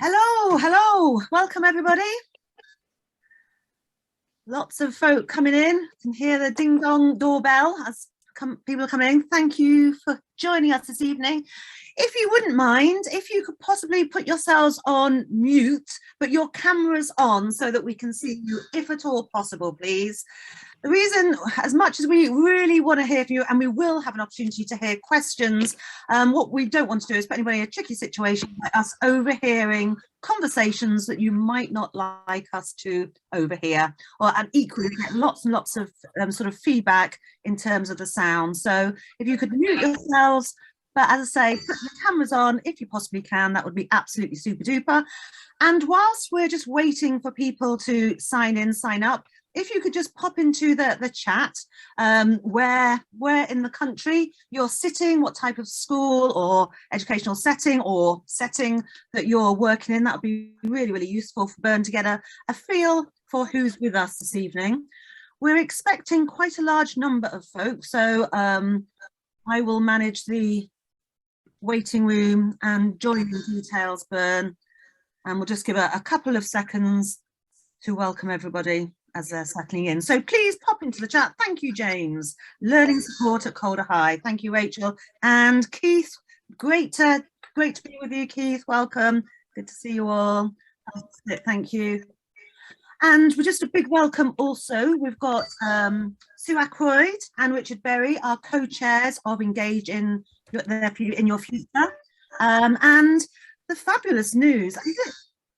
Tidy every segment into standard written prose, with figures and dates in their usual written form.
Hello, welcome everybody. Lots of folk coming in. You can hear the ding dong doorbell as people are coming in. Thank you for joining us this evening. If you wouldn't mind, if you could possibly put yourselves on mute, but your cameras on so that we can see you, if at all possible, please. The reason, as much as we really want to hear from you, and we will have an opportunity to hear questions, what we don't want to do is put anybody in a tricky situation by us overhearing conversations that you might not like us to overhear, and equally we get lots and lots of sort of feedback in terms of the sound. So if you could mute yourselves, but as I say, put the cameras on if you possibly can, that would be absolutely super duper. And whilst we're just waiting for people to sign in, sign up, if you could just pop into the chat where in the country you're sitting, what type of school or educational setting or setting that you're working in, that would be really, really useful for Bern to get a feel for who's with us this evening. We're expecting quite a large number of folks, so I will manage the waiting room and joining details, Bern, and we'll just give a couple of seconds to welcome everybody as they're settling in. So please pop into the chat. Thank you, James. Learning support at Calder High. Thank you, Rachel. And Keith, great to be with you, Keith. Welcome. Good to see you all. Thank you. And we're just a big welcome also. We've got Sue Ackroyd and Richard Berry, our co-chairs of Engage in Your Future. And the fabulous news,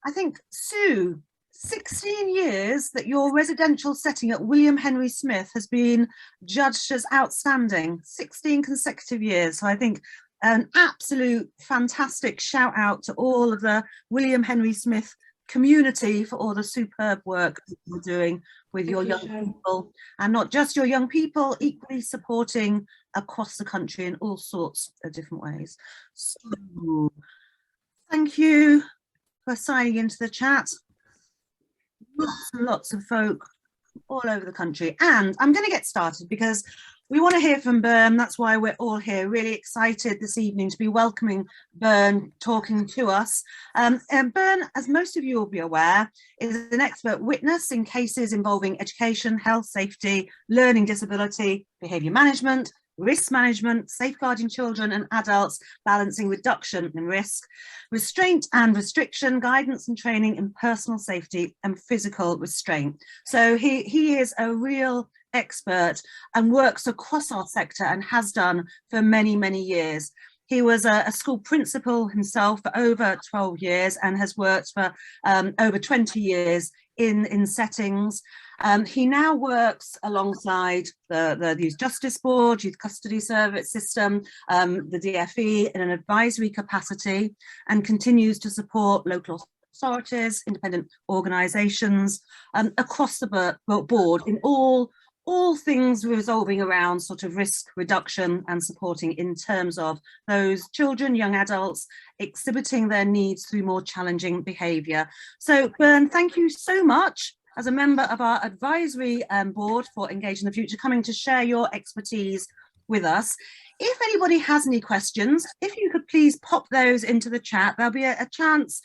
I think Sue, 16 years that your residential setting at William Henry Smith has been judged as outstanding, 16 consecutive years. So I think an absolute fantastic shout out to all of the William Henry Smith community for all the superb work that you're doing with your young people, and not just your young people, equally supporting across the country in all sorts of different ways. So thank you for signing into the chat. Lots and lots of folk all over the country, and I'm going to get started because we want to hear from Bern. That's why we're all here, really excited this evening to be welcoming Bern talking to us. And Bern, as most of you will be aware, is an expert witness in cases involving education, health, safety, learning disability, behaviour management, risk management, safeguarding children and adults, balancing reduction in risk, restraint and restriction, guidance and training in personal safety and physical restraint. So he is a real expert and works across our sector and has done for many, many years. He was a school principal himself for over 12 years and has worked for over 20 years in settings. He now works alongside the Youth Justice Board, Youth Custody Service System, the DFE in an advisory capacity, and continues to support local authorities, independent organisations across the board in all things resolving around sort of risk reduction and supporting in terms of those children, young adults exhibiting their needs through more challenging behaviour. So Bern, thank you so much as a member of our advisory board for Engage in the Future, coming to share your expertise with us. If anybody has any questions, if you could please pop those into the chat, there'll be a chance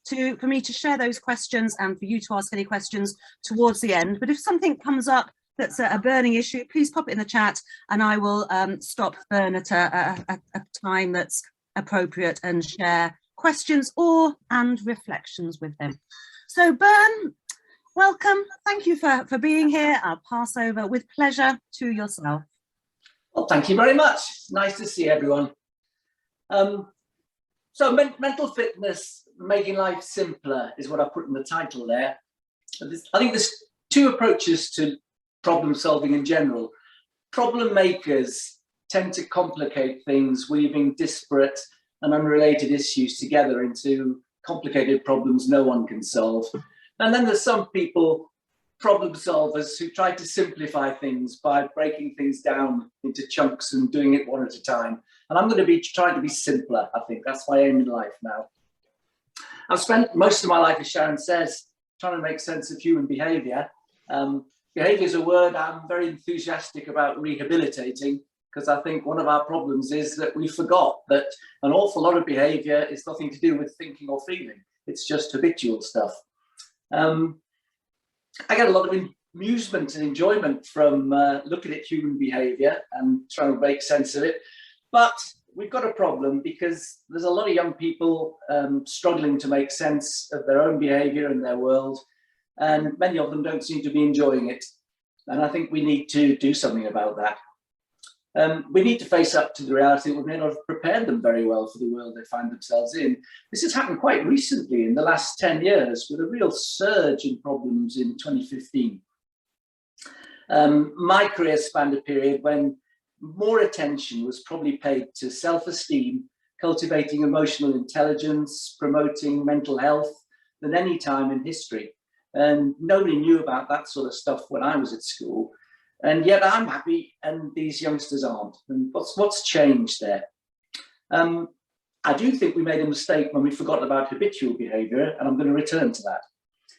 for me to share those questions and for you to ask any questions towards the end. But if something comes up that's a burning issue, please pop it in the chat and I will stop Bern at a time that's appropriate and share questions and reflections with him. So Bern, welcome. Thank you for being here. I'll pass over with pleasure to yourself. Well, thank you very much. It's nice to see everyone. So mental fitness, making life simpler is what I put in the title there. I think there's two approaches to problem solving in general. Problem makers tend to complicate things, weaving disparate and unrelated issues together into complicated problems no one can solve. And then there's some people, problem solvers, who try to simplify things by breaking things down into chunks and doing it one at a time. And I'm going to be trying to be simpler, I think. That's my aim in life now. I've spent most of my life, as Sharon says, trying to make sense of human behaviour. Behaviour is a word I'm very enthusiastic about rehabilitating, because I think one of our problems is that we forgot that an awful lot of behaviour is nothing to do with thinking or feeling. It's just habitual stuff. I get a lot of amusement and enjoyment from looking at human behavior and trying to make sense of it. But we've got a problem because there's a lot of young people struggling to make sense of their own behavior and their world. And many of them don't seem to be enjoying it. And I think we need to do something about that. We need to face up to the reality that we may not have prepared them very well for the world they find themselves in. This has happened quite recently in the last 10 years with a real surge in problems in 2015. My career spanned a period when more attention was probably paid to self-esteem, cultivating emotional intelligence, promoting mental health than any time in history. And nobody knew about that sort of stuff when I was at school. And yet I'm happy and these youngsters aren't. And what's changed there? I do think we made a mistake when we forgot about habitual behavior, and I'm going to return to that.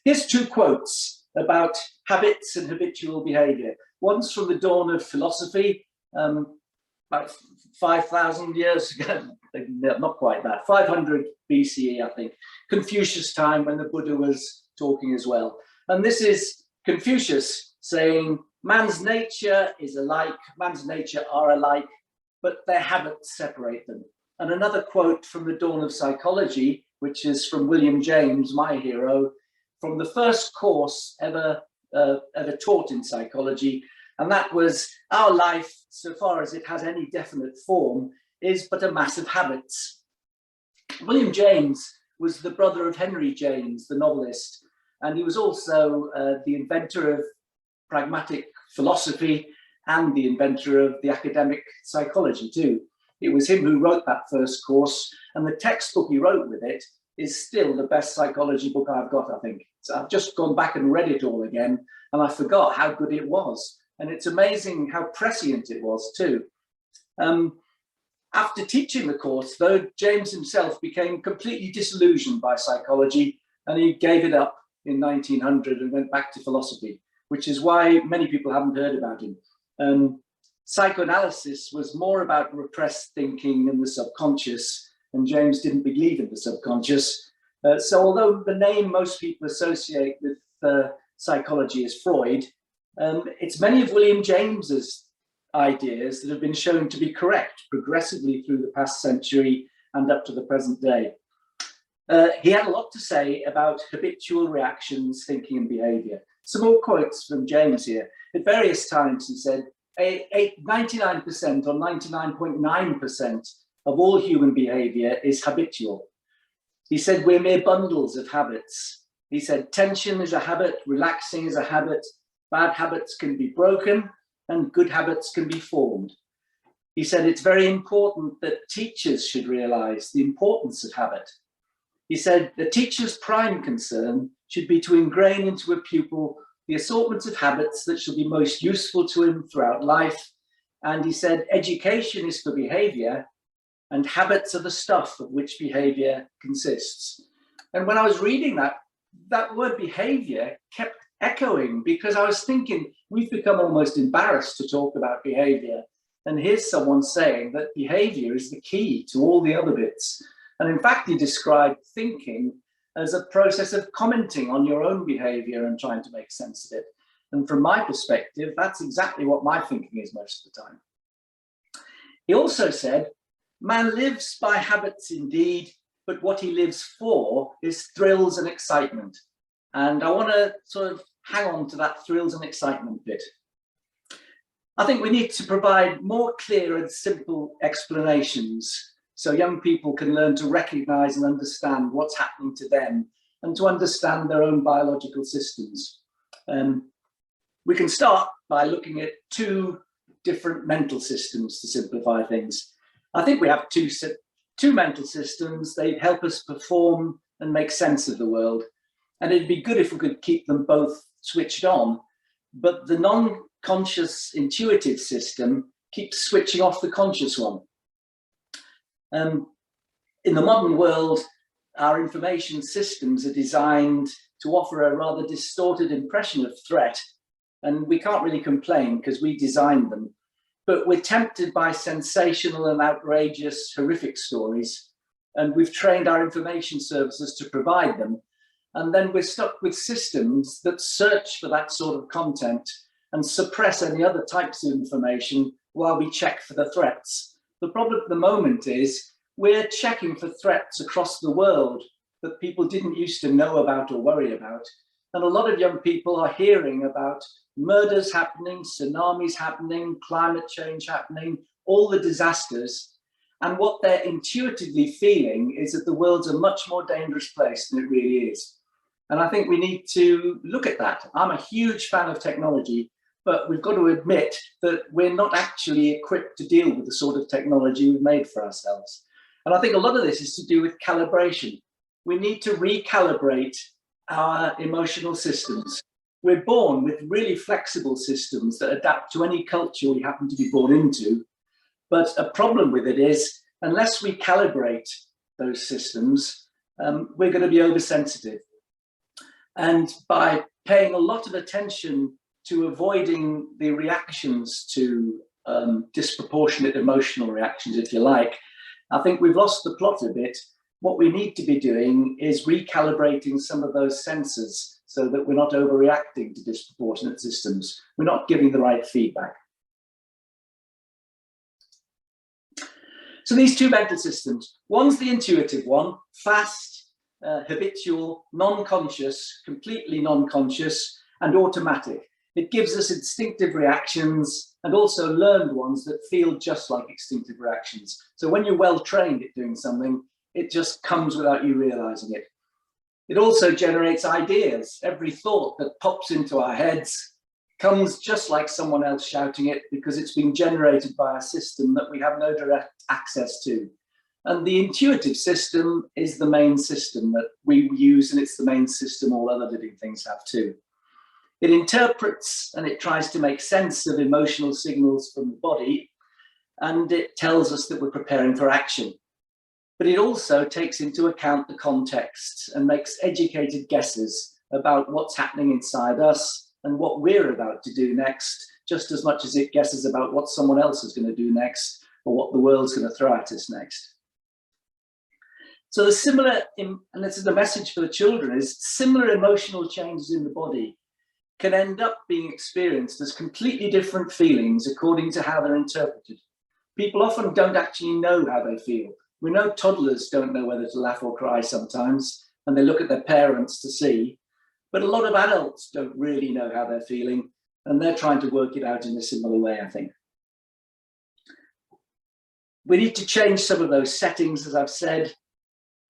Here's two quotes about habits and habitual behavior. One's from the dawn of philosophy, about 5,000 years ago, not quite that, 500 BCE, I think, Confucius' time when the Buddha was talking as well. And this is Confucius saying, man's nature is alike, man's nature are alike, but their habits separate them. And another quote from the dawn of psychology, which is from William James, my hero, from the first course ever taught in psychology. And that was, our life, so far as it has any definite form, is but a mass of habits. William James was the brother of Henry James, the novelist, and he was also the inventor of pragmatic philosophy and the inventor of the academic psychology too. It was him who wrote that first course, and the textbook he wrote with it is still the best psychology book I've got, I think. So I've just gone back and read it all again, and I forgot how good it was. And it's amazing how prescient it was too. After teaching the course, though, James himself became completely disillusioned by psychology, and he gave it up in 1900 and went back to philosophy, which is why many people haven't heard about him. Psychoanalysis was more about repressed thinking and the subconscious, and James didn't believe in the subconscious. So although the name most people associate with psychology is Freud, it's many of William James's ideas that have been shown to be correct progressively through the past century and up to the present day. He had a lot to say about habitual reactions, thinking and behavior. Some more quotes from James here. At various times he said, 99% or 99.9% of all human behavior is habitual. He said, we're mere bundles of habits. He said, tension is a habit, relaxing is a habit, bad habits can be broken, and good habits can be formed. He said, it's very important that teachers should realize the importance of habit. He said, the teacher's prime concern should be to ingrain into a pupil the assortment of habits that shall be most useful to him throughout life. And he said, education is for behavior, and habits are the stuff of which behavior consists. And when I was reading that word behavior kept echoing, because I was thinking, we've become almost embarrassed to talk about behavior. And here's someone saying that behavior is the key to all the other bits. And in fact, he described thinking as a process of commenting on your own behavior and trying to make sense of it. And from my perspective, that's exactly what my thinking is most of the time. He also said, man lives by habits indeed, but what he lives for is thrills and excitement. And I want to sort of hang on to that thrills and excitement bit. I think we need to provide more clear and simple explanations so young people can learn to recognize and understand what's happening to them and to understand their own biological systems. We can start by looking at two different mental systems to simplify things. I think we have two mental systems. They help us perform and make sense of the world. And it'd be good if we could keep them both switched on, but the non-conscious intuitive system keeps switching off the conscious one. In the modern world, our information systems are designed to offer a rather distorted impression of threat, and we can't really complain because we designed them. But we're tempted by sensational and outrageous, horrific stories, and we've trained our information services to provide them. And then we're stuck with systems that search for that sort of content and suppress any other types of information while we check for the threats. The problem at the moment is we're checking for threats across the world that people didn't used to know about or worry about. And a lot of young people are hearing about murders happening, tsunamis happening, climate change happening, all the disasters. And what they're intuitively feeling is that the world's a much more dangerous place than it really is. And I think we need to look at that. I'm a huge fan of technology, but we've got to admit that we're not actually equipped to deal with the sort of technology we've made for ourselves. And I think a lot of this is to do with calibration. We need to recalibrate our emotional systems. We're born with really flexible systems that adapt to any culture we happen to be born into. But a problem with it is, unless we calibrate those systems, we're going to be oversensitive. And by paying a lot of attention to avoiding the reactions to disproportionate emotional reactions, if you like, I think we've lost the plot a bit. What we need to be doing is recalibrating some of those sensors so that we're not overreacting to disproportionate systems. We're not giving the right feedback. So these two mental systems, one's the intuitive one, fast, habitual, non-conscious, completely non-conscious, and automatic. It gives us instinctive reactions and also learned ones that feel just like instinctive reactions. So when you're well trained at doing something, it just comes without you realizing it. It also generates ideas. Every thought that pops into our heads comes just like someone else shouting it because it's been generated by a system that we have no direct access to. And the intuitive system is the main system that we use, and it's the main system all other living things have too. It interprets and it tries to make sense of emotional signals from the body, and it tells us that we're preparing for action. But it also takes into account the context and makes educated guesses about what's happening inside us and what we're about to do next, just as much as it guesses about what someone else is going to do next or what the world's going to throw at us next. So the similar, and this is the message for the children, is similar emotional changes in the body can end up being experienced as completely different feelings according to how they're interpreted. People often don't actually know how they feel. We know toddlers don't know whether to laugh or cry sometimes, and they look at their parents to see, but a lot of adults don't really know how they're feeling, and they're trying to work it out in a similar way, I think. We need to change some of those settings, as I've said,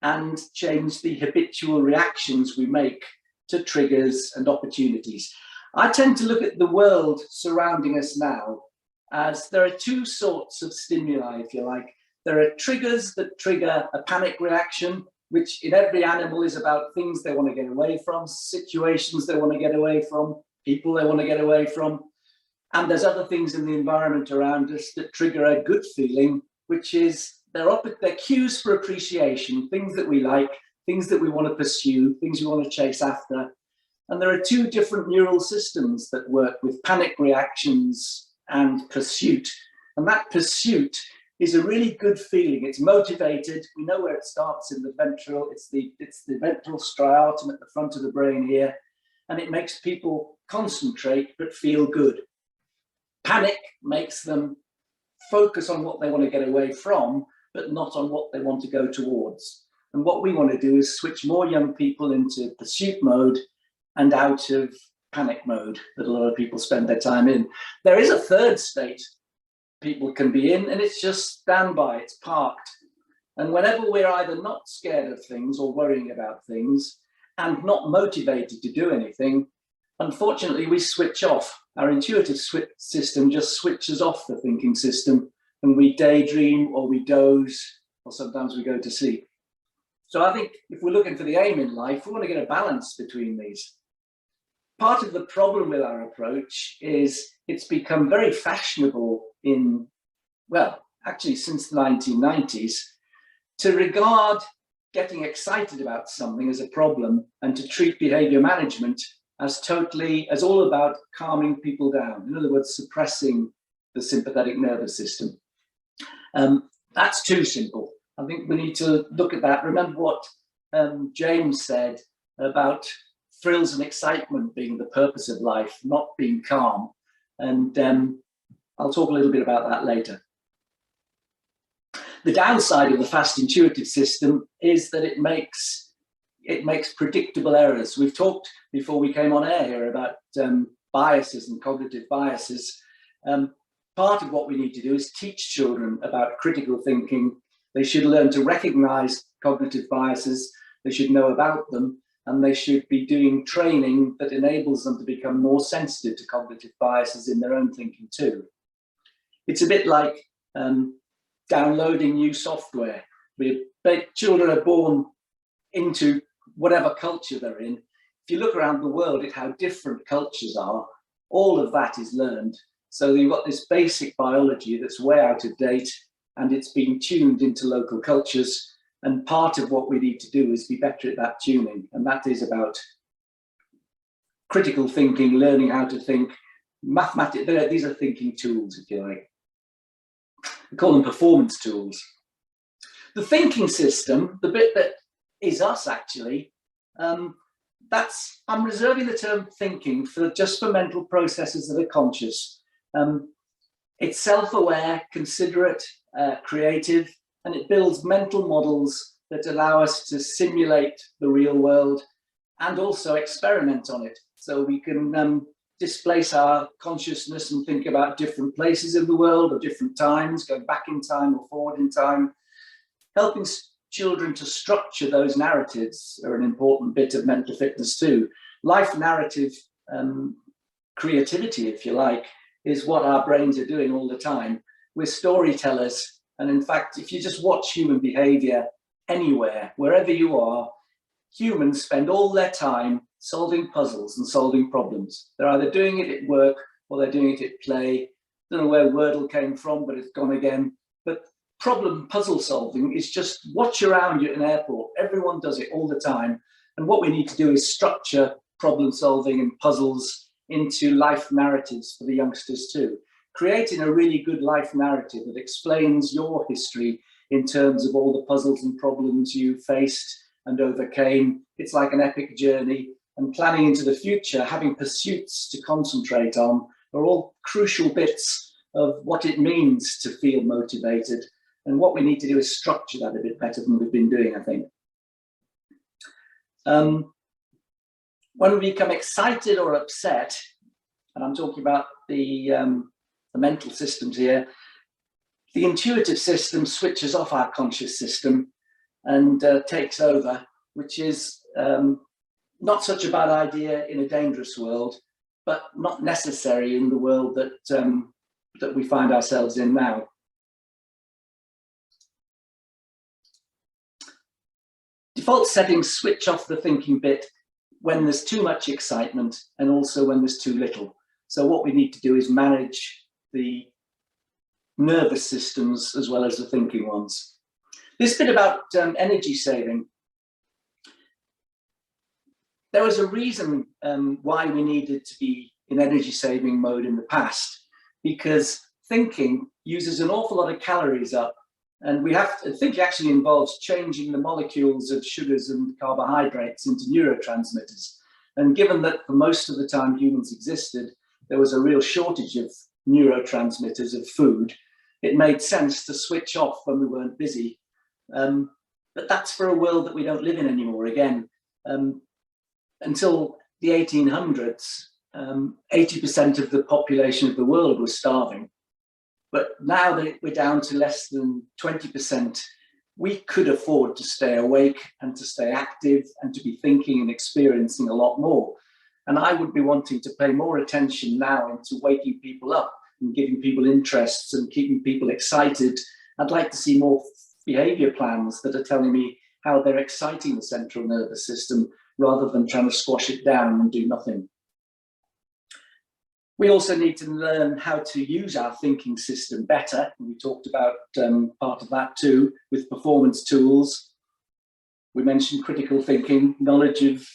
and change the habitual reactions we make to triggers and opportunities. I tend to look at the world surrounding us now as there are two sorts of stimuli, if you like. There are triggers that trigger a panic reaction, which in every animal is about things they want to get away from, situations they want to get away from, people they want to get away from. And there's other things in the environment around us that trigger a good feeling, which is they're cues for appreciation, things that we like, things that we want to pursue, things we want to chase after. And there are two different neural systems that work with panic reactions and pursuit. And that pursuit is a really good feeling. It's motivated. We know where it starts in the ventral. It's the ventral striatum at the front of the brain here. And it makes people concentrate but feel good. Panic makes them focus on what they want to get away from, but not on what they want to go towards. And what we want to do is switch more young people into pursuit mode and out of panic mode that a lot of people spend their time in. There is a third state people can be in, and it's just standby, it's parked. And whenever we're either not scared of things or worrying about things and not motivated to do anything, unfortunately, we switch off. Our intuitive system just switches off the thinking system, and we daydream or we doze, or sometimes we go to sleep. So I think if we're looking for the aim in life, we want to get a balance between these. Part of the problem with our approach is it's become very fashionable in, well, actually since the 1990s, to regard getting excited about something as a problem and to treat behavior management as all about calming people down. In other words, suppressing the sympathetic nervous system. That's too simple. I think we need to look at that. Remember what James said about thrills and excitement being the purpose of life, not being calm. And I'll talk a little bit about that later. The downside of the fast intuitive system is that it makes predictable errors. We've talked before we came on air here about biases and cognitive biases. Part of what we need to do is teach children about critical thinking. They should learn to recognize cognitive biases. They should know about them, and they should be doing training that enables them to become more sensitive to cognitive biases in their own thinking too. It's a bit like downloading new software. Children are born into whatever culture they're in. If you look around the world at how different cultures are, all of that is learned. So you've got this basic biology that's way out of date, and it's being tuned into local cultures. And part of what we need to do is be better at that tuning. And that is about critical thinking, learning how to think, mathematics. These are thinking tools, if you like. We call them performance tools. The thinking system, the bit that is us actually, I'm reserving the term thinking just for mental processes that are conscious. It's self-aware, considerate, creative, and it builds mental models that allow us to simulate the real world and also experiment on it. So we can displace our consciousness and think about different places in the world or different times, going back in time or forward in time. Helping children to structure those narratives are an important bit of mental fitness too. Life narrative creativity, if you like, is what our brains are doing all the time. We're storytellers. And in fact, if you just watch human behavior anywhere, wherever you are, humans spend all their time solving puzzles and solving problems. They're either doing it at work or they're doing it at play. Don't know where Wordle came from, but it's gone again. But puzzle solving is just watch around you at an airport. Everyone does it all the time. And what we need to do is structure problem solving and puzzles into life narratives for the youngsters too. Creating a really good life narrative that explains your history in terms of all the puzzles and problems you faced and overcame. It's like an epic journey, and planning into the future, having pursuits to concentrate on are all crucial bits of what it means to feel motivated. And what we need to do is structure that a bit better than we've been doing, I think. When we become excited or upset, and I'm talking about the mental systems here, the intuitive system switches off our conscious system and takes over, which is not such a bad idea in a dangerous world, but not necessary in the world that we find ourselves in now. Default settings switch off the thinking bit when there's too much excitement and also when there's too little. So what we need to do is manage the nervous systems as well as the thinking ones. This bit about energy saving. There was a reason why we needed to be in energy saving mode in the past, because thinking uses an awful lot of calories up, and thinking actually involves changing the molecules of sugars and carbohydrates into neurotransmitters. And given that for most of the time humans existed, there was a real shortage of neurotransmitters of food, it made sense to switch off when we weren't busy. But that's for a world that we don't live in anymore. Again, until the 1800s, 80% of the population of the world was starving. But now that we're down to less than 20%, we could afford to stay awake and to stay active and to be thinking and experiencing a lot more. And I would be wanting to pay more attention now into waking people up and giving people interests and keeping people excited. I'd like to see more behavior plans that are telling me how they're exciting the central nervous system rather than trying to squash it down and do nothing. We also need to learn how to use our thinking system better. We talked about part of that too with performance tools. We mentioned critical thinking, knowledge of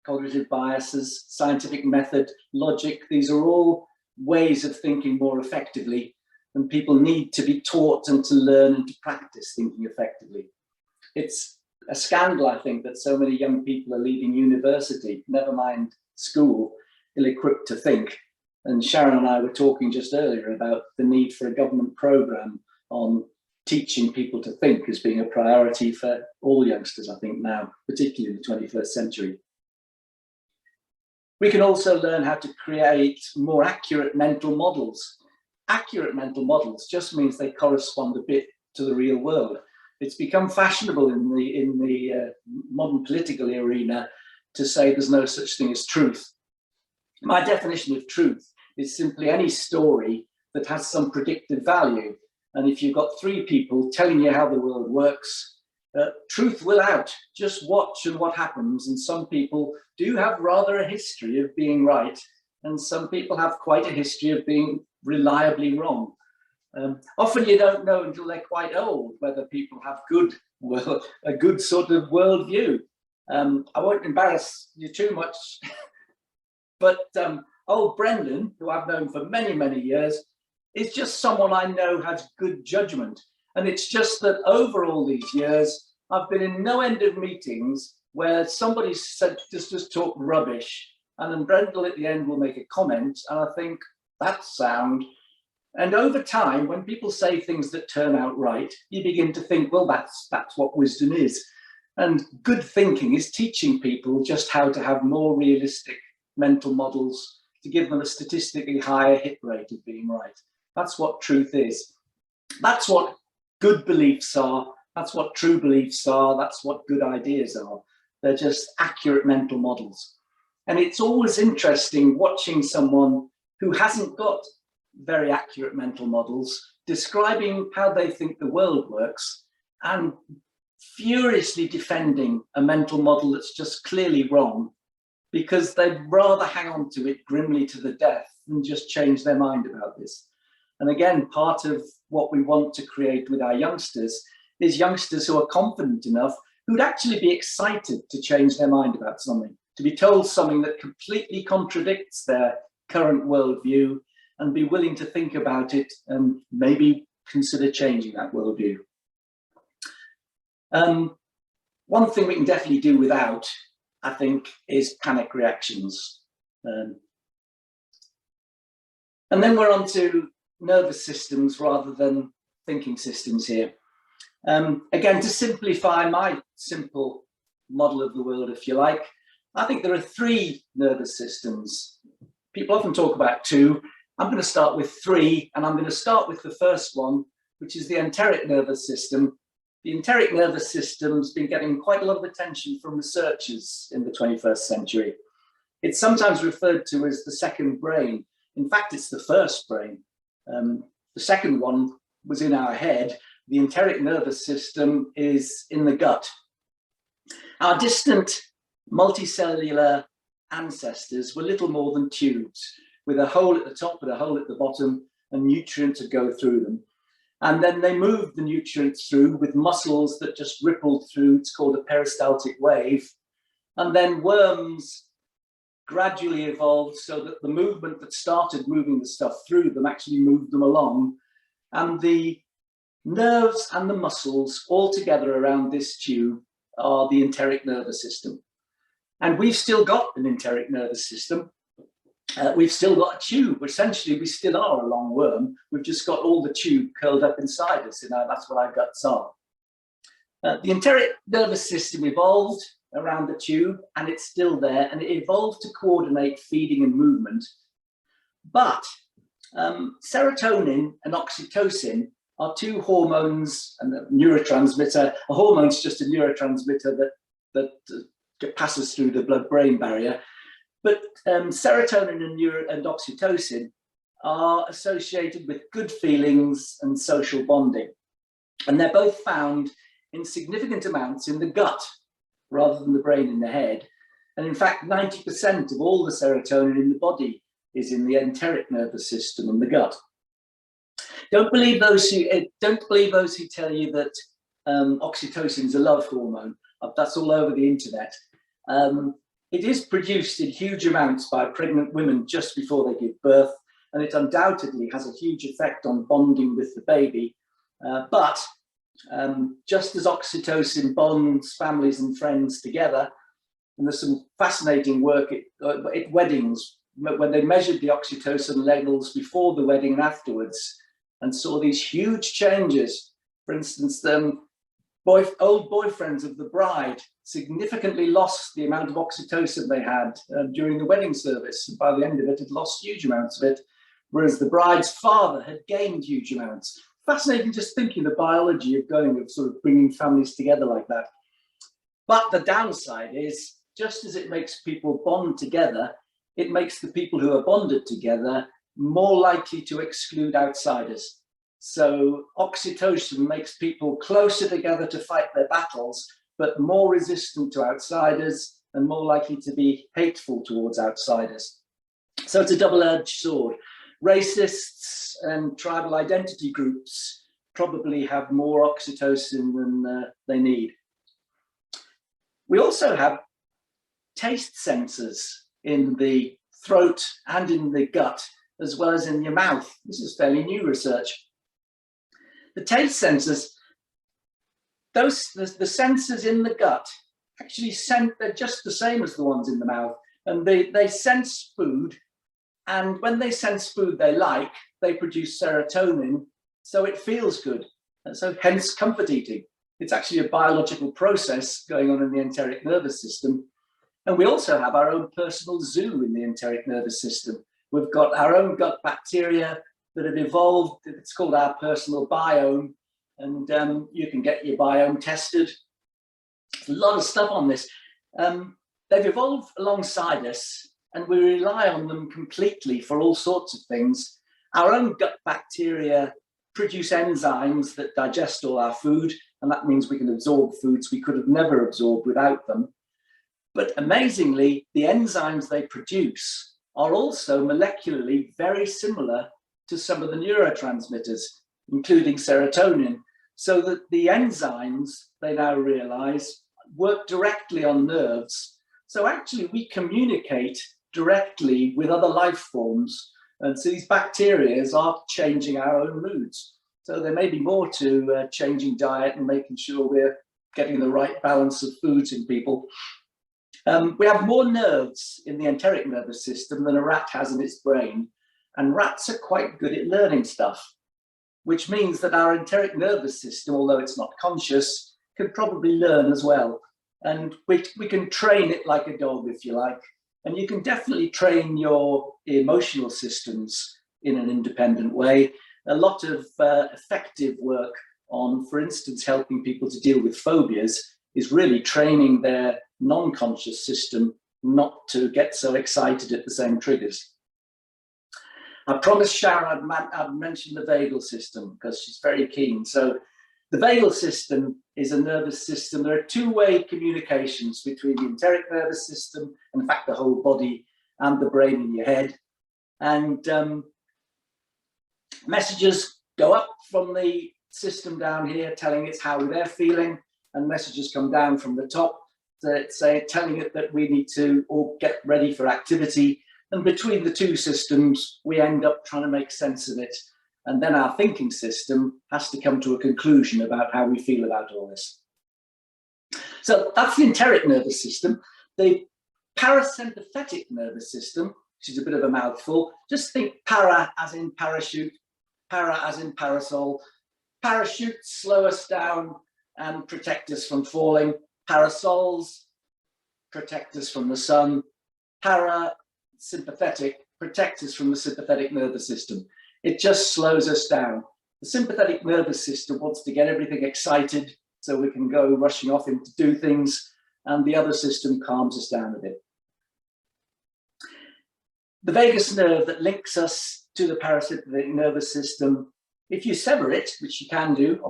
cognitive biases, scientific method, logic. These are all ways of thinking more effectively. and people need to be taught and to learn and to practice thinking effectively. It's a scandal, I think, that so many young people are leaving university, never mind school, ill-equipped to think. And Sharon and I were talking just earlier about the need for a government programme on teaching people to think as being a priority for all youngsters, I think now, particularly in the 21st century. We can also learn how to create more accurate mental models. Accurate mental models just means they correspond a bit to the real world. It's become fashionable in the modern political arena to say there's no such thing as truth. My definition of truth is simply any story that has some predictive value. And if you've got three people telling you how the world works, truth will out. Just watch and what happens. And some people do have rather a history of being right, and some people have quite a history of being reliably wrong. Often you don't know until they're quite old whether people have a good sort of worldview. I won't embarrass you too much, but old Brendan, who I've known for many, many years, is just someone I know has good judgment. And it's just that over all these years, I've been in no end of meetings where somebody said, just talk rubbish. And then Brendan at the end will make a comment. And I think, that's sound. And over time, when people say things that turn out right, you begin to think, well, that's what wisdom is. And good thinking is teaching people just how to have more realistic mental models to give them a statistically higher hit rate of being right. That's what truth is. That's what good beliefs are. That's what true beliefs are. That's what good ideas are. They're just accurate mental models. And it's always interesting watching someone who hasn't got very accurate mental models describing how they think the world works and furiously defending a mental model that's just clearly wrong, because they'd rather hang on to it grimly to the death than just change their mind about this. And again, part of what we want to create with our youngsters is youngsters who are confident enough, who'd actually be excited to change their mind about something, to be told something that completely contradicts their current worldview, and be willing to think about it and maybe consider changing that worldview. One thing we can definitely do without, I think, is panic reactions. And then we're on to nervous systems rather than thinking systems here. Again, to simplify my simple model of the world, if you like, I think there are three nervous systems. People often talk about two. I'm going to start with three, and I'm going to start with the first one, which is the enteric nervous system. The enteric nervous system's been getting quite a lot of attention from researchers in the 21st century. It's sometimes referred to as the second brain. In fact, it's the first brain. The second one was in our head. The enteric nervous system is in the gut. Our distant multicellular ancestors were little more than tubes, with a hole at the top and a hole at the bottom, and nutrients would go through them. And then they moved the nutrients through with muscles that just rippled through. It's called a peristaltic wave. And then worms gradually evolved so that the movement that started moving the stuff through them actually moved them along. And the nerves and the muscles all together around this tube are the enteric nervous system. And we've still got an enteric nervous system. We've still got a tube. Essentially, we still are a long worm. We've just got all the tube curled up inside us. You know, that's what our guts are. The enteric nervous system evolved around the tube, and it's still there, and it evolved to coordinate feeding and movement. But serotonin and oxytocin are two hormones and a neurotransmitter. A hormone's just a neurotransmitter that passes through the blood-brain barrier. But serotonin and oxytocin are associated with good feelings and social bonding. And they're both found in significant amounts in the gut rather than the brain in the head. And in fact, 90% of all the serotonin in the body is in the enteric nervous system in the gut. Don't believe those who tell you that oxytocin is a love hormone. That's all over the internet. It is produced in huge amounts by pregnant women just before they give birth, and it undoubtedly has a huge effect on bonding with the baby. But just as oxytocin bonds families and friends together, and there's some fascinating work at weddings, when they measured the oxytocin levels before the wedding and afterwards, and saw these huge changes. For instance, old boyfriends of the bride significantly lost the amount of oxytocin they had during the wedding service. By the end of it, had lost huge amounts of it, whereas the bride's father had gained huge amounts. Fascinating just thinking the biology of sort of bringing families together like that. But the downside is, just as it makes people bond together, it makes the people who are bonded together more likely to exclude outsiders. So oxytocin makes people closer together to fight their battles, but more resistant to outsiders and more likely to be hateful towards outsiders. So it's a double-edged sword. Racists and tribal identity groups probably have more oxytocin than they need. We also have taste sensors in the throat and in the gut, as well as in your mouth. This is fairly new research. The taste sensors, the sensors in the gut actually they're just the same as the ones in the mouth, and they sense food, and when they sense food they like, they produce serotonin, so it feels good, and so hence comfort eating. It's actually a biological process going on in the enteric nervous system. And we also have our own personal zoo in the enteric nervous system. We've got our own gut bacteria that have evolved. It's called our personal biome, and you can get your biome tested. There's a lot of stuff on this. They've evolved alongside us, and we rely on them completely for all sorts of things. Our own gut bacteria produce enzymes that digest all our food, and that means we can absorb foods we could have never absorbed without them. But amazingly, the enzymes they produce are also molecularly very similar to some of the neurotransmitters, including serotonin, so that the enzymes, they now realize, work directly on nerves. So actually we communicate directly with other life forms, and so these bacteria are changing our own moods. So there may be more to changing diet and making sure we're getting the right balance of foods in people. We have more nerves in the enteric nervous system than a rat has in its brain, and rats are quite good at learning stuff, which means that our enteric nervous system, although it's not conscious, can probably learn as well. And we can train it like a dog, if you like, and you can definitely train your emotional systems in an independent way. A lot of effective work on, for instance, helping people to deal with phobias is really training their non-conscious system not to get so excited at the same triggers. I promised Sharon I'd mention the vagal system because she's very keen. So the vagal system is a nervous system. There are two-way communications between the enteric nervous system, and in fact the whole body, and the brain in your head. And messages go up from the system down here telling it how they're feeling, and messages come down from the top that say, telling it that we need to all get ready for activity. And between the two systems, we end up trying to make sense of it. And then our thinking system has to come to a conclusion about how we feel about all this. So that's the enteric nervous system. The parasympathetic nervous system, which is a bit of a mouthful, just think para as in parachute, para as in parasol. Parachutes slow us down and protect us from falling. Parasols protect us from the sun. Parasympathetic protect us from the sympathetic nervous system. It just slows us down. The sympathetic nervous system wants to get everything excited so we can go rushing off in to do things, and the other system calms us down a bit. The vagus nerve that links us to the parasympathetic nervous system, if you sever it, which you can do,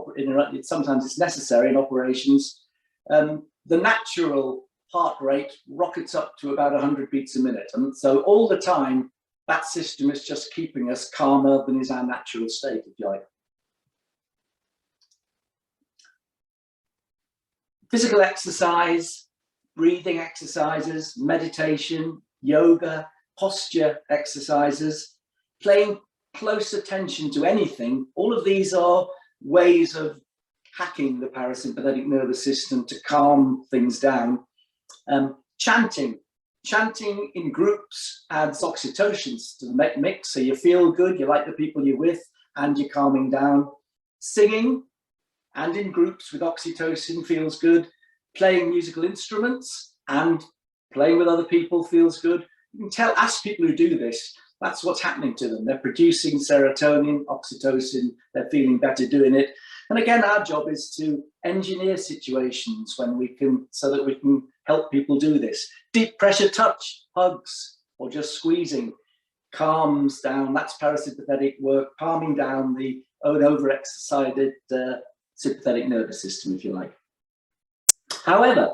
sometimes it's necessary in operations, the natural heart rate rockets up to about 100 beats a minute. And so all the time, that system is just keeping us calmer than is our natural state, if you like. Physical exercise, breathing exercises, meditation, yoga, posture exercises, paying close attention to anything. All of these are ways of hacking the parasympathetic nervous system to calm things down. Chanting in groups adds oxytocins to the mix, so you feel good, you like the people you're with, and you're calming down. Singing and in groups with oxytocin feels good. Playing musical instruments and playing with other people feels good. You can ask people who do this, that's what's happening to them. They're producing serotonin, oxytocin, they're feeling better doing it. And again, our job is to engineer situations so that we can help people do this. Deep pressure touch, hugs, or just squeezing, calms down. That's parasympathetic work, calming down the overexcited sympathetic nervous system, if you like. However,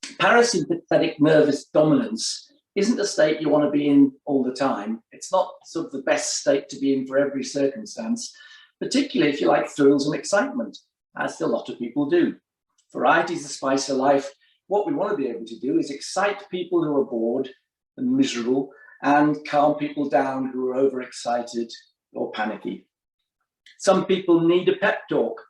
parasympathetic nervous dominance isn't a state you want to be in all the time. It's not sort of the best state to be in for every circumstance, particularly if you like thrills and excitement, as a lot of people do. Variety is the spice of life. What we want to be able to do is excite people who are bored and miserable and calm people down who are overexcited or panicky. Some people need a pep talk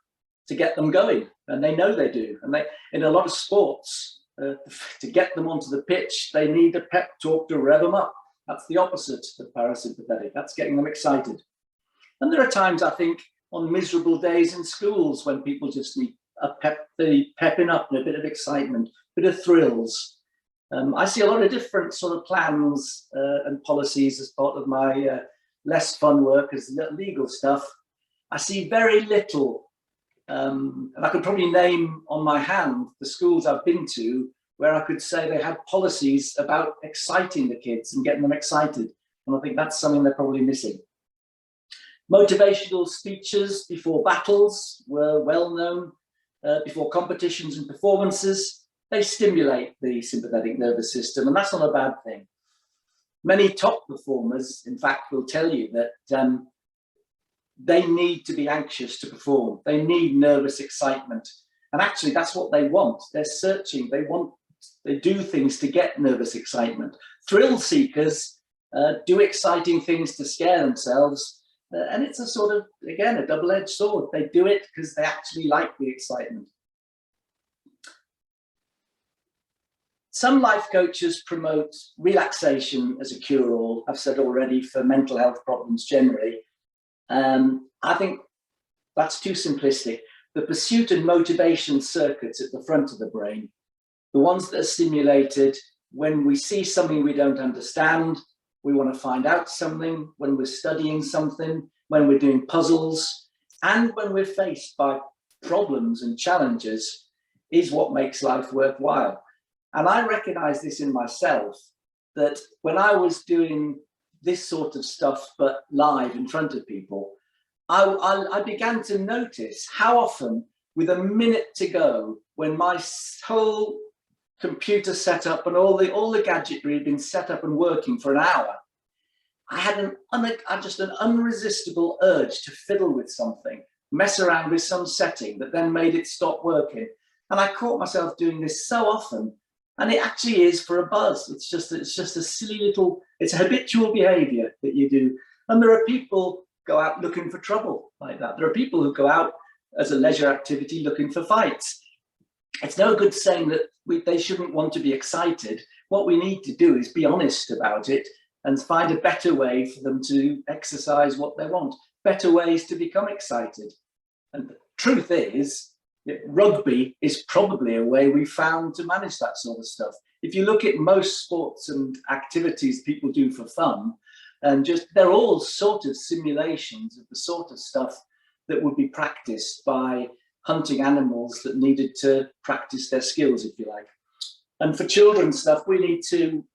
to get them going, and they know they do. And in a lot of sports, to get them onto the pitch, they need a pep talk to rev them up. That's the opposite of parasympathetic. That's getting them excited. And there are times, I think, on miserable days in schools when people just need the pepping up and a bit of excitement, a bit of thrills. I see a lot of different sort of plans and policies as part of my less fun work as legal stuff. I see very little, and I could probably name on my hand the schools I've been to where I could say they had policies about exciting the kids and getting them excited. And I think that's something they're probably missing. Motivational speeches before battles were well known, before competitions and performances. They stimulate the sympathetic nervous system, and that's not a bad thing. Many top performers, in fact, will tell you that they need to be anxious to perform. They need nervous excitement. And actually, that's what they want. They're searching. They do things to get nervous excitement. Thrill seekers do exciting things to scare themselves. And it's a sort of, again, a double-edged sword. They do it because they actually like the excitement. Some life coaches promote relaxation as a cure-all, I've said already, for mental health problems generally. I think that's too simplistic. The pursuit and motivation circuits at the front of the brain, the ones that are stimulated when we see something we don't understand, we want to find out something, when we're studying something, when we're doing puzzles, and when we're faced by problems and challenges, is what makes life worthwhile. And I recognize this in myself, that when I was doing this sort of stuff, but live in front of people, I began to notice how often, with a minute to go, when my whole computer setup and all the gadgetry had been set up and working for an hour, I had just an unresistible urge to fiddle with something, mess around with some setting that then made it stop working. And I caught myself doing this so often, and it actually is for a buzz. It's just a silly little, it's a habitual behavior that you do. And there are people go out looking for trouble like that. There are people who go out as a leisure activity looking for fights. It's no good saying that they shouldn't want to be excited. What we need to do is be honest about it and find a better way for them to exercise what they want, better ways to become excited. And the truth is, rugby is probably a way we found to manage that sort of stuff. If you look at most sports and activities people do for fun, and they're all sort of simulations of the sort of stuff that would be practiced by hunting animals that needed to practice their skills, if you like. And for children's stuff, we need to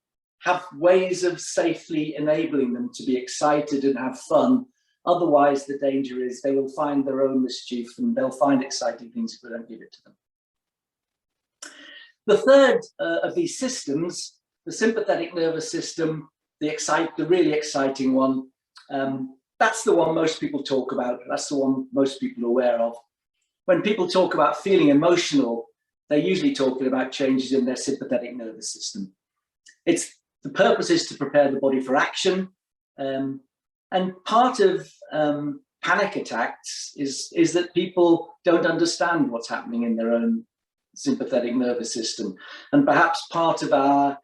have ways of safely enabling them to be excited and have fun. Otherwise, the danger is they will find their own mischief and they'll find exciting things if we don't give it to them. The third of these systems, the sympathetic nervous system, the really exciting one, that's the one most people talk about. That's the one most people are aware of. When people talk about feeling emotional, they're usually talking about changes in their sympathetic nervous system. The purpose is to prepare the body for action. And part of panic attacks is that people don't understand what's happening in their own sympathetic nervous system. And perhaps part of our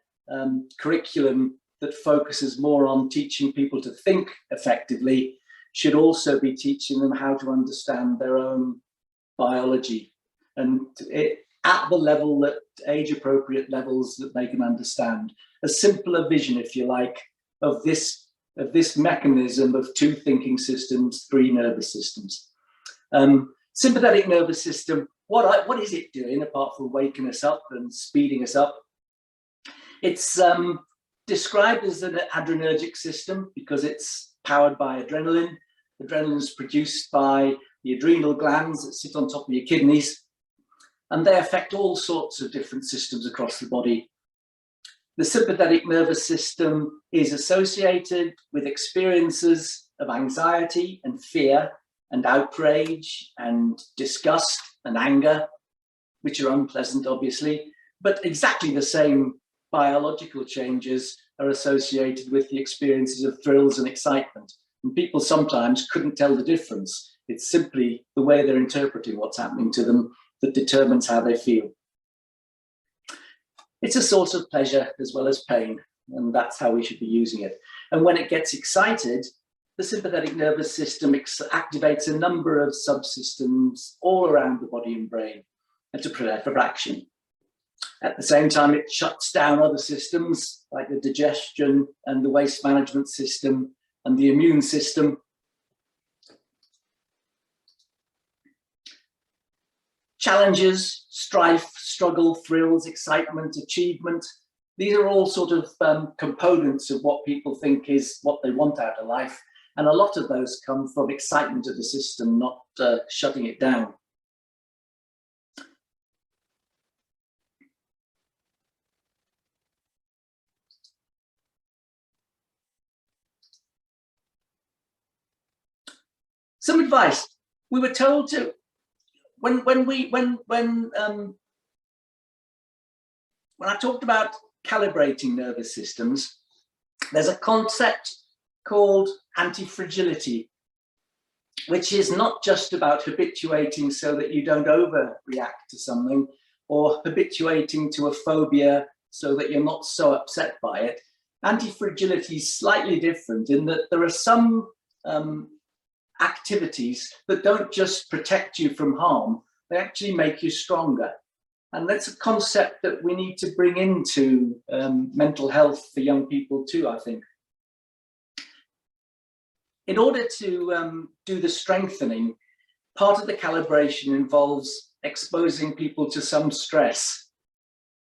curriculum that focuses more on teaching people to think effectively should also be teaching them how to understand their own biology, and at the level that age-appropriate levels that they can understand. A simpler vision, if you like, of this mechanism of 2 thinking systems, 3 nervous systems. Sympathetic nervous system, what is it doing apart from waking us up and speeding us up? It's described as an adrenergic system because it's powered by adrenaline. Adrenaline is produced by the adrenal glands that sit on top of your kidneys, and they affect all sorts of different systems across the body. The sympathetic nervous system is associated with experiences of anxiety and fear and outrage and disgust and anger, which are unpleasant, obviously, but exactly the same biological changes are associated with the experiences of thrills and excitement. And people sometimes couldn't tell the difference. It's simply the way they're interpreting what's happening to them that determines how they feel. It's a source of pleasure as well as pain, and that's how we should be using it. And when it gets excited, the sympathetic nervous system activates a number of subsystems all around the body and brain and to prepare for action. At the same time, it shuts down other systems like the digestion and the waste management system and the immune system. Challenges, strife, struggle, thrills, excitement, achievement. These are all sort of components of what people think is what they want out of life. And a lot of those come from excitement of the system, not shutting it down. Some advice. We were told to, when I talked about calibrating nervous systems, there's a concept called anti-fragility, which is not just about habituating so that you don't overreact to something, or habituating to a phobia so that you're not so upset by it. Anti-fragility is slightly different in that there are some activities that don't just protect you from harm, they actually make you stronger. And that's a concept that we need to bring into mental health for young people too, I think. In order to do the strengthening, part of the calibration involves exposing people to some stress.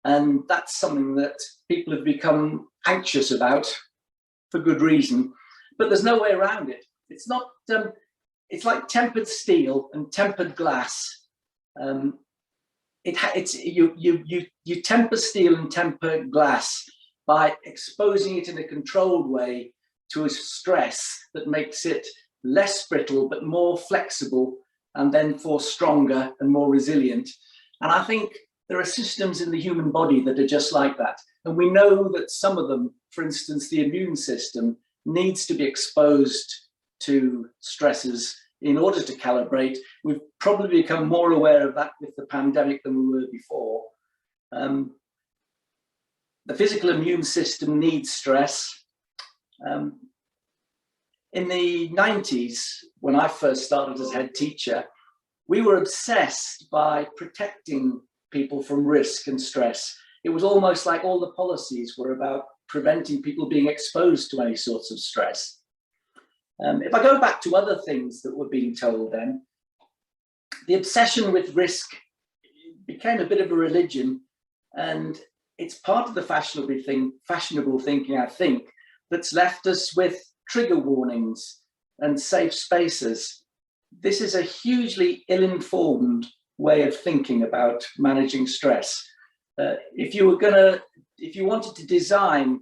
And that's something that people have become anxious about for good reason, but there's no way around it. It's not, it's like tempered steel and tempered glass. You temper steel and temper glass by exposing it in a controlled way to a stress that makes it less brittle but more flexible, and then for stronger and more resilient. And I think there are systems in the human body that are just like that. And we know that some of them, for instance, the immune system, needs to be exposed to stresses in order to calibrate. We've probably become more aware of that with the pandemic than we were before. The physical immune system needs stress. In the 90s, when I first started as head teacher, we were obsessed by protecting people from risk and stress. It was almost like all the policies were about preventing people being exposed to any sorts of stress. If I go back to other things that were being told then, the obsession with risk became a bit of a religion, and it's part of the fashionable thinking, I think, that's left us with trigger warnings and safe spaces. This is a hugely ill-informed way of thinking about managing stress. If you wanted to design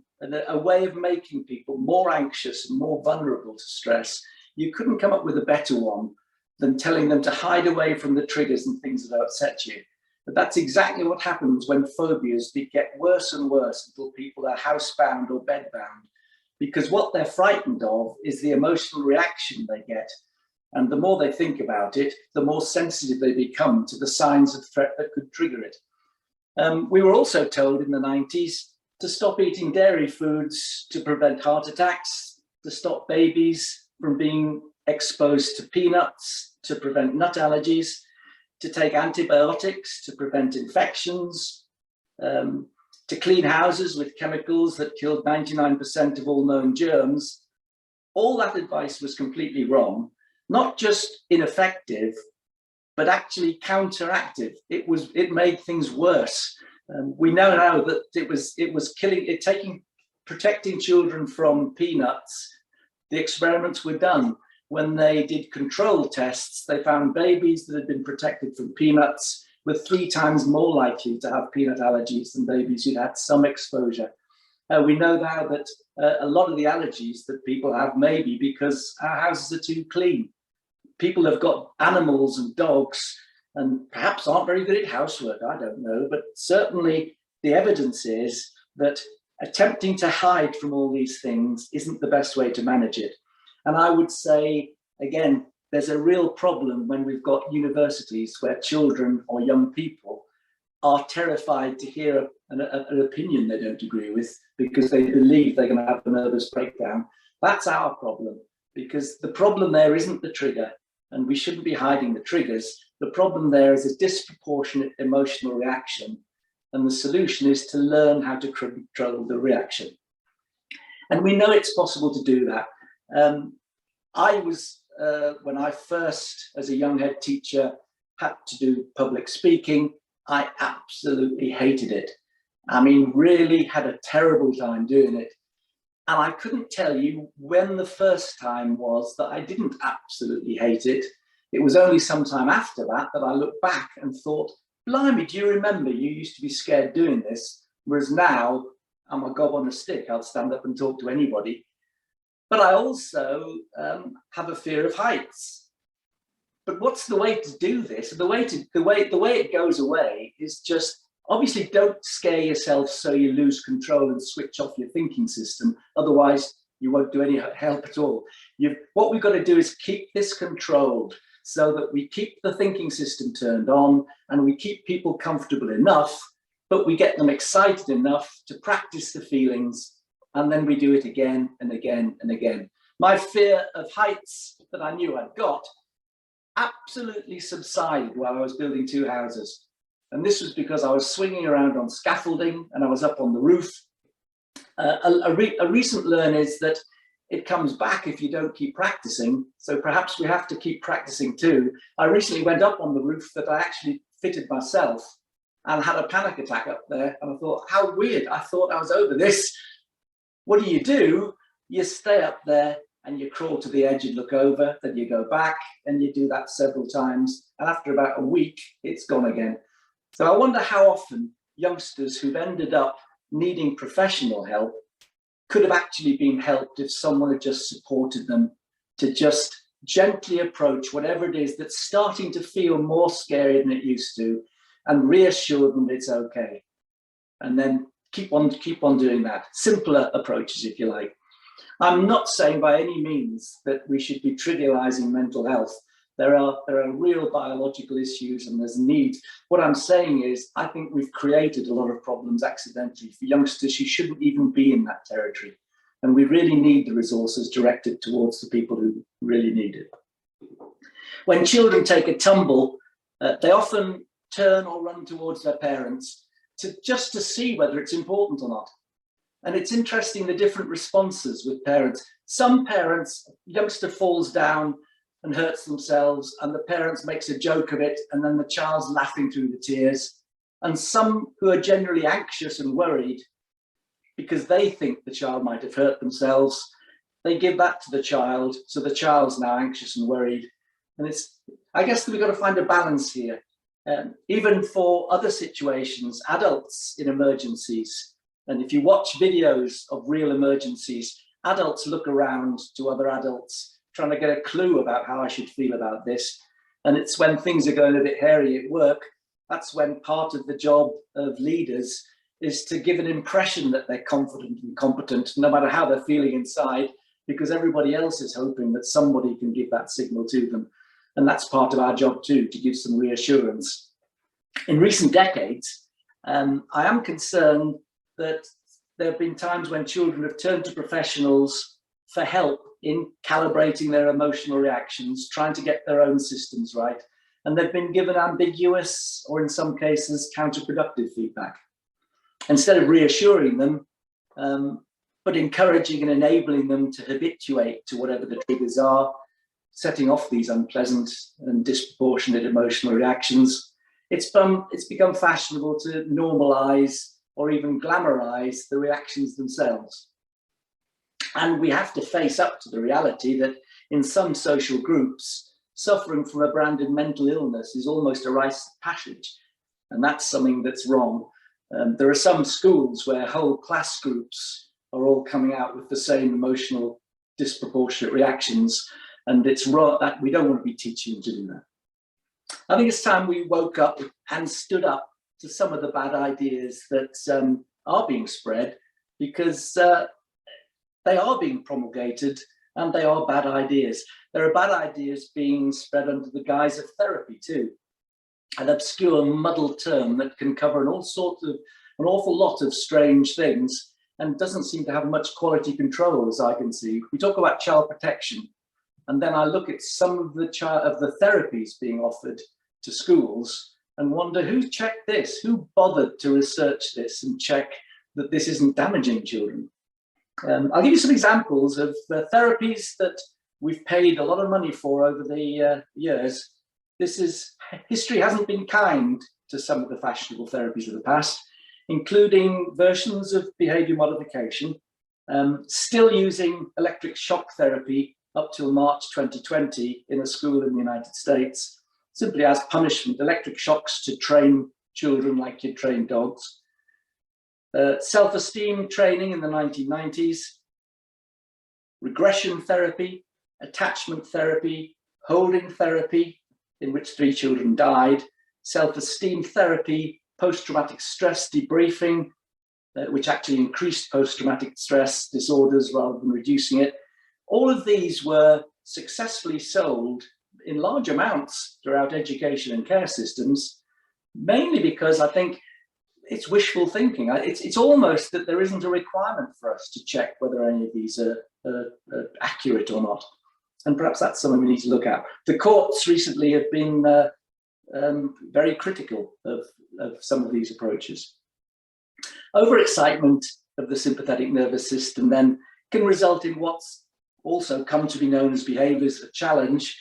a way of making people more anxious and more vulnerable to stress, you couldn't come up with a better one than telling them to hide away from the triggers and things that upset you. But that's exactly what happens when phobias get worse and worse until people are housebound or bedbound. because what they're frightened of is the emotional reaction they get. And the more they think about it, the more sensitive they become to the signs of threat that could trigger it. We were also told in the 90s to stop eating dairy foods to prevent heart attacks, to stop babies from being exposed to peanuts to prevent nut allergies, to take antibiotics to prevent infections, to clean houses with chemicals that killed 99% of all known germs. All that advice was completely wrong, not just ineffective, but actually counteractive. It made things worse. We know now that it was protecting children from peanuts. The experiments were done. When they did control tests, they found babies that had been protected from peanuts were 3 times more likely to have peanut allergies than babies who'd had some exposure. We know now that a lot of the allergies that people have may be because our houses are too clean. People have got animals and dogs and perhaps aren't very good at housework, I don't know, but certainly the evidence is that attempting to hide from all these things isn't the best way to manage it. And I would say, again, there's a real problem when we've got universities where children or young people are terrified to hear an opinion they don't agree with because they believe they're going to have a nervous breakdown. That's our problem, because the problem there isn't the trigger, and we shouldn't be hiding the triggers. The problem there is a disproportionate emotional reaction, and the solution is to learn how to control the reaction. And we know it's possible to do that. When I first, as a young head teacher, had to do public speaking, I absolutely hated it. I mean, really had a terrible time doing it. And I couldn't tell you when the first time was that I didn't absolutely hate it. It was only sometime after that that I looked back and thought, blimey, do you remember you used to be scared doing this? Whereas now, I'm a gob on a stick. I'll stand up and talk to anybody. But I also have a fear of heights. But what's the way to do this? The way it goes away is just, obviously don't scare yourself so you lose control and switch off your thinking system. Otherwise, you won't do any help at all. What we've got to do is keep this controlled so that we keep the thinking system turned on and we keep people comfortable enough, but we get them excited enough to practice the feelings. And then we do it again and again and again. My fear of heights that I knew I'd got absolutely subsided while I was building 2 houses. And this was because I was swinging around on scaffolding and I was up on the roof. A recent learn is that it comes back if you don't keep practicing. So perhaps we have to keep practicing too. I recently went up on the roof that I actually fitted myself and had a panic attack up there. And I thought, how weird. I thought I was over this. What do? You stay up there and you crawl to the edge and look over, then you go back and you do that several times. And after about a week, it's gone again. So I wonder how often youngsters who've ended up needing professional help could have actually been helped if someone had just supported them to just gently approach whatever it is that's starting to feel more scary than it used to and reassure them it's okay. And then keep on doing that. Simpler approaches, if you like. I'm not saying by any means that we should be trivializing mental health. There are real biological issues and there's need. What I'm saying is, I think we've created a lot of problems accidentally for youngsters who shouldn't even be in that territory. And we really need the resources directed towards the people who really need it. When children take a tumble, they often turn or run towards their parents just to see whether it's important or not. And it's interesting the different responses with parents. Some parents, youngster falls down and hurts themselves and the parents makes a joke of it and then the child's laughing through the tears. And some who are generally anxious and worried because they think the child might have hurt themselves, they give that to the child, so the child's now anxious and worried. And I guess that we've got to find a balance here. Even for other situations, adults in emergencies, and if you watch videos of real emergencies, adults look around to other adults trying to get a clue about how I should feel about this. And it's when things are going a bit hairy at work, that's when part of the job of leaders is to give an impression that they're confident and competent, no matter how they're feeling inside, because everybody else is hoping that somebody can give that signal to them. And that's part of our job too, to give some reassurance. In recent decades, I am concerned that there have been times when children have turned to professionals for help in calibrating their emotional reactions, trying to get their own systems right, and they've been given ambiguous, or in some cases, counterproductive feedback. Instead of reassuring them, but encouraging and enabling them to habituate to whatever the triggers are, setting off these unpleasant and disproportionate emotional reactions, it's become fashionable to normalize or even glamorize the reactions themselves. And we have to face up to the reality that in some social groups, suffering from a branded mental illness is almost a rite of passage. And that's something that's wrong. There are some schools where whole class groups are all coming out with the same emotional disproportionate reactions. And it's wrong that we don't want to be teaching them to do that. I think it's time we woke up and stood up to some of the bad ideas that are being spread, because they are being promulgated and they are bad ideas. There are bad ideas being spread under the guise of therapy too. An obscure, muddled term that can cover an awful lot of strange things and doesn't seem to have much quality control, as I can see. We talk about child protection, and then I look at some of the therapies being offered to schools and wonder who checked this, who bothered to research this and check that this isn't damaging children. I'll give you some examples of the therapies that we've paid a lot of money for over the years. History hasn't been kind to some of the fashionable therapies of the past, including versions of behavior modification, still using electric shock therapy up till March 2020 in a school in the United States, simply as punishment, electric shocks to train children like you train dogs. Self-esteem training in the 1990s, regression therapy, attachment therapy, holding therapy, in which 3 children died, self-esteem therapy, post-traumatic stress debriefing, which actually increased post-traumatic stress disorders rather than reducing it. All of these were successfully sold in large amounts throughout education and care systems, mainly because I think it's wishful thinking. It's almost that there isn't a requirement for us to check whether any of these are accurate or not. And perhaps that's something we need to look at. The courts recently have been very critical of some of these approaches. Overexcitement of the sympathetic nervous system then can result in what's also come to be known as behaviours of challenge.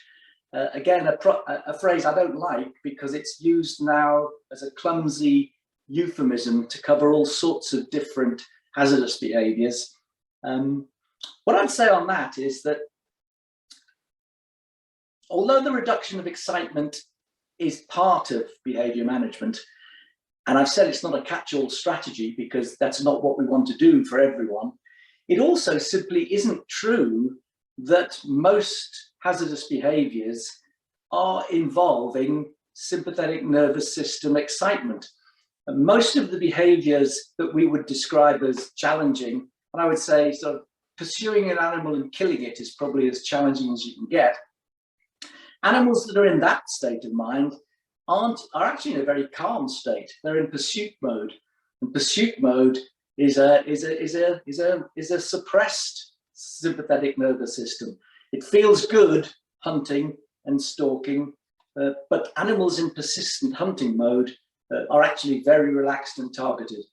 Again, a phrase I don't like because it's used now as a clumsy euphemism to cover all sorts of different hazardous behaviours. What I'd say on that is that although the reduction of excitement is part of behaviour management, and I've said it's not a catch-all strategy because that's not what we want to do for everyone, it also simply isn't true that most hazardous behaviours are involving sympathetic nervous system excitement. And most of the behaviours that we would describe as challenging, and I would say sort of pursuing an animal and killing it is probably as challenging as you can get. Animals that are in that state of mind are actually in a very calm state. They're in pursuit mode, and pursuit mode is a suppressed sympathetic nervous system. It feels good hunting and stalking, but animals in persistent hunting mode are actually very relaxed and targeted.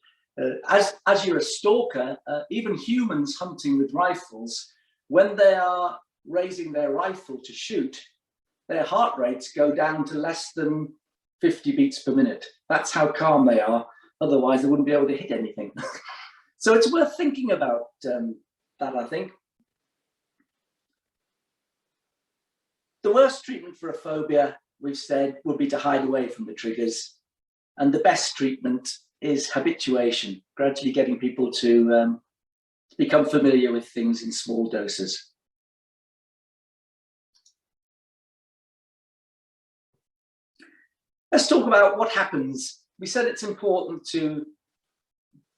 As you're a stalker, even humans hunting with rifles, when they are raising their rifle to shoot, their heart rates go down to less than 50 beats per minute. That's how calm they are. Otherwise, they wouldn't be able to hit anything. So it's worth thinking about that, I think. The worst treatment for a phobia, we've said, would be to hide away from the triggers. And the best treatment is habituation, gradually getting people to become familiar with things in small doses. Let's talk about what happens. We said it's important to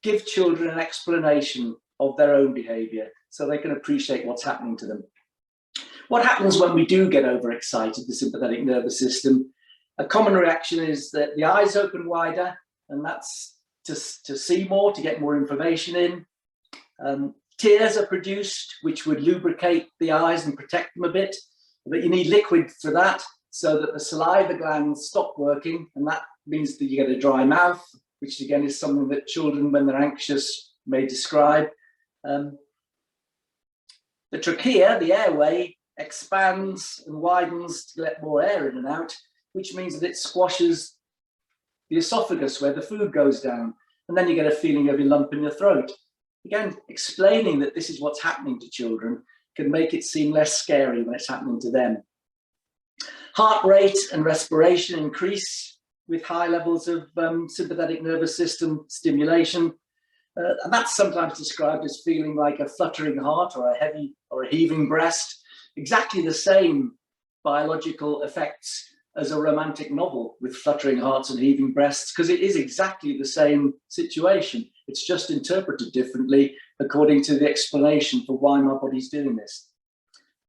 give children an explanation of their own behaviour so they can appreciate what's happening to them. What happens when we do get overexcited, the sympathetic nervous system? A common reaction is that the eyes open wider, and that's to see more, to get more information in. Tears are produced, which would lubricate the eyes and protect them a bit, but you need liquid for that so that the saliva glands stop working, and that means that you get a dry mouth, which again is something that children, when they're anxious, may describe. The trachea, the airway, expands and widens to let more air in and out, which means that it squashes the esophagus where the food goes down, and then you get a feeling of a lump in your throat. Again, explaining that this is what's happening to children can make it seem less scary when it's happening to them. Heart rate and respiration increase with high levels of sympathetic nervous system stimulation. And that's sometimes described as feeling like a fluttering heart or a heavy or a heaving breast. Exactly the same biological effects as a romantic novel with fluttering hearts and heaving breasts, because it is exactly the same situation. It's just interpreted differently according to the explanation for why my body's doing this.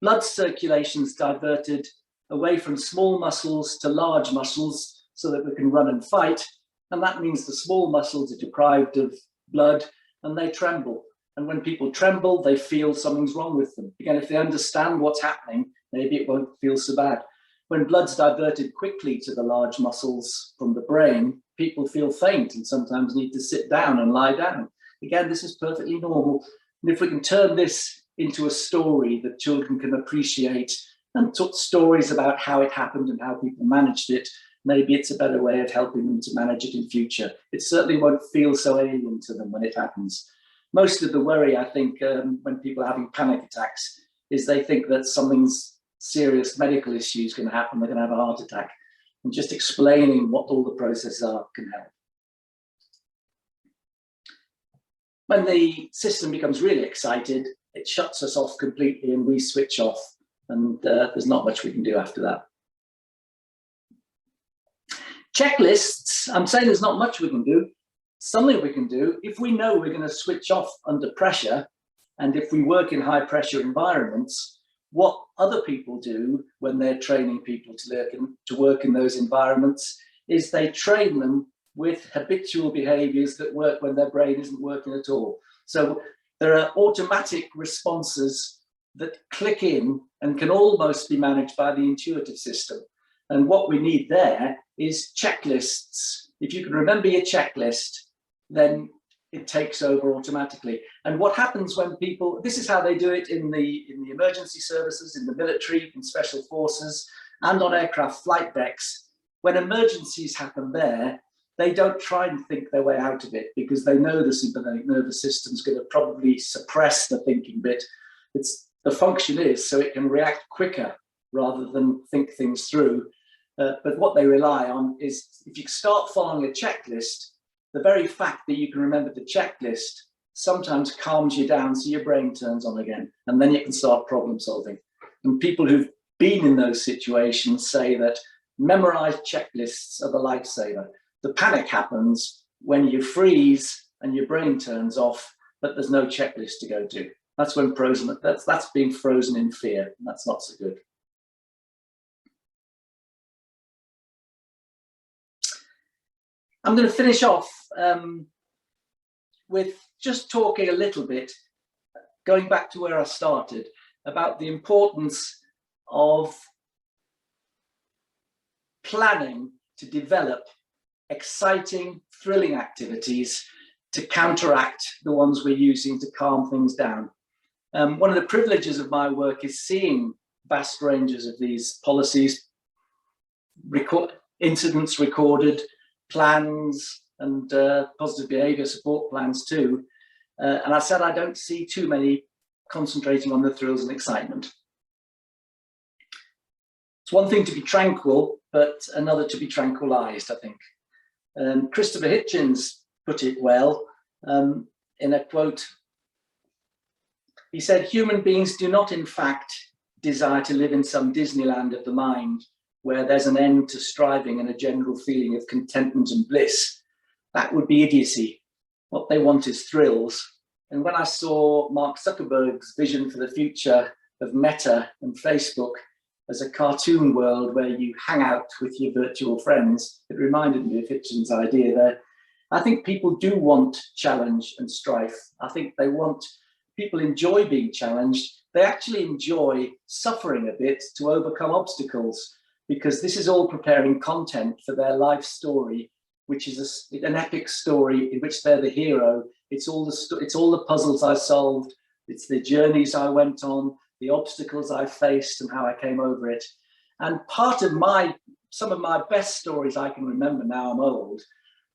Blood circulation's diverted away from small muscles to large muscles so that we can run and fight. And that means the small muscles are deprived of blood and they tremble. And when people tremble, they feel something's wrong with them. Again, if they understand what's happening, maybe it won't feel so bad. When blood's diverted quickly to the large muscles from the brain, people feel faint and sometimes need to sit down and lie down. Again, this is perfectly normal. And if we can turn this into a story that children can appreciate and talk stories about how it happened and how people managed it, maybe it's a better way of helping them to manage it in future. It certainly won't feel so alien to them when it happens. Most of the worry, I think, when people are having panic attacks is they think that something's serious medical issues going to happen, they're going to have a heart attack. And just explaining what all the processes are can help. When the system becomes really excited, it shuts us off completely and we switch off, and there's not much we can do after that. Checklists, I'm saying there's not much we can do. Something we can do, if we know we're going to switch off under pressure, and if we work in high pressure environments, what other people do when they're training people to work in those environments is they train them with habitual behaviors that work when their brain isn't working at all. So there are automatic responses that click in and can almost be managed by the intuitive system. And what we need there is checklists. If you can remember your checklist, then it takes over automatically. And what happens when people, this is how they do it in the emergency services, in the military, in special forces, and on aircraft flight decks. When emergencies happen there, they don't try and think their way out of it because they know the sympathetic nervous system is going to probably suppress the thinking bit. The function is so it can react quicker rather than think things through. But what they rely on is if you start following a checklist, the very fact that you can remember the checklist sometimes calms you down so your brain turns on again, and then you can start problem solving. And people who've been in those situations say that memorized checklists are the lifesaver. The panic happens when you freeze and your brain turns off, but there's no checklist to go to. That's when that's being frozen in fear, and that's not so good. I'm going to finish off with just talking a little bit, going back to where I started, about the importance of planning to develop exciting, thrilling activities to counteract the ones we're using to calm things down. One of the privileges of my work is seeing vast ranges of these policies, incidents recorded, plans, and positive behaviour support plans too. And I said I don't see too many concentrating on the thrills and excitement. It's one thing to be tranquil, but another to be tranquilized, I think. Christopher Hitchens put it well in a quote. He said, "Human beings do not in fact desire to live in some Disneyland of the mind where there's an end to striving and a general feeling of contentment and bliss. That would be idiocy. what they want is thrills. And when I saw Mark Zuckerberg's vision for the future of Meta and Facebook as a cartoon world where you hang out with your virtual friends, it reminded me of Hitchens' idea there. I think people do want challenge and strife. I think people enjoy being challenged. They actually enjoy suffering a bit to overcome obstacles, because this is all preparing content for their life story, which is an epic story in which they're the hero. It's all the puzzles I solved. It's the journeys I went on, the obstacles I faced and how I came over it. And some of my best stories I can remember now I'm old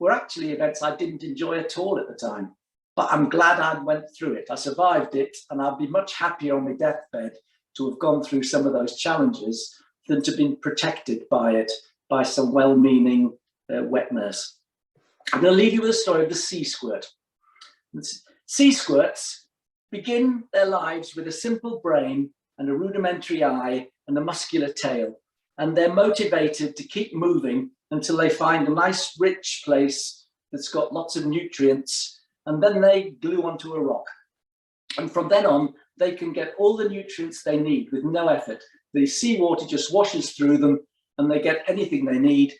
were actually events I didn't enjoy at all at the time. But I'm glad I went through it. I survived it, and I'd be much happier on my deathbed to have gone through some of those challenges than to have been protected by it by some well-meaning wet nurse. I'm going to leave you with a story of the sea squirt. Sea squirts begin their lives with a simple brain and a rudimentary eye and a muscular tail, and they're motivated to keep moving until they find a nice rich place that's got lots of nutrients, and then they glue onto a rock. And from then on, they can get all the nutrients they need with no effort. The seawater just washes through them and they get anything they need.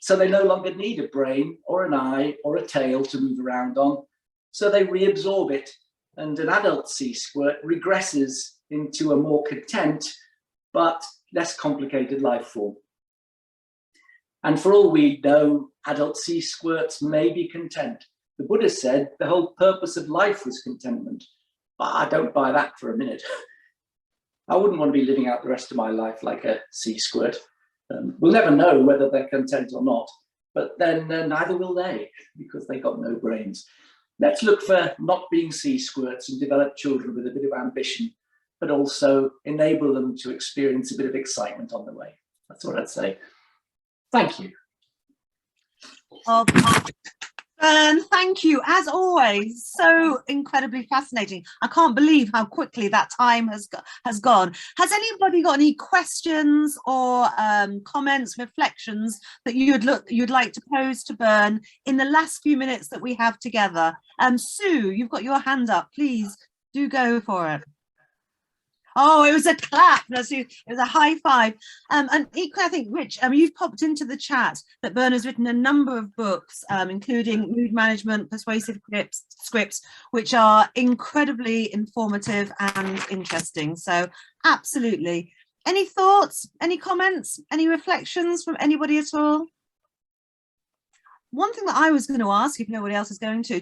So they no longer need a brain or an eye or a tail to move around on. So they reabsorb it, and an adult sea squirt regresses into a more content but less complicated life form. And for all we know, adult sea squirts may be content. The Buddha said the whole purpose of life was contentment, but I don't buy that for a minute. I wouldn't want to be living out the rest of my life like a sea squirt. We'll never know whether they're content or not, but then neither will they, because they've got no brains. Let's look for not being sea squirts and develop children with a bit of ambition, but also enable them to experience a bit of excitement on the way. That's what I'd say. Thank you. Thank you, as always, so incredibly fascinating. I can't believe how quickly that time has gone. Has anybody got any questions or comments, reflections that you'd like to pose to Bern in the last few minutes that we have together? Sue, you've got your hand up. Please do go for it. Oh, it was a clap. It was a high five. And equally, I think, Rich, you've popped into the chat that Bern has written a number of books, including Mood Management, Persuasive Scripts, which are incredibly informative and interesting. So absolutely. Any thoughts, any comments, any reflections from anybody at all? One thing that I was going to ask, if nobody else is going to,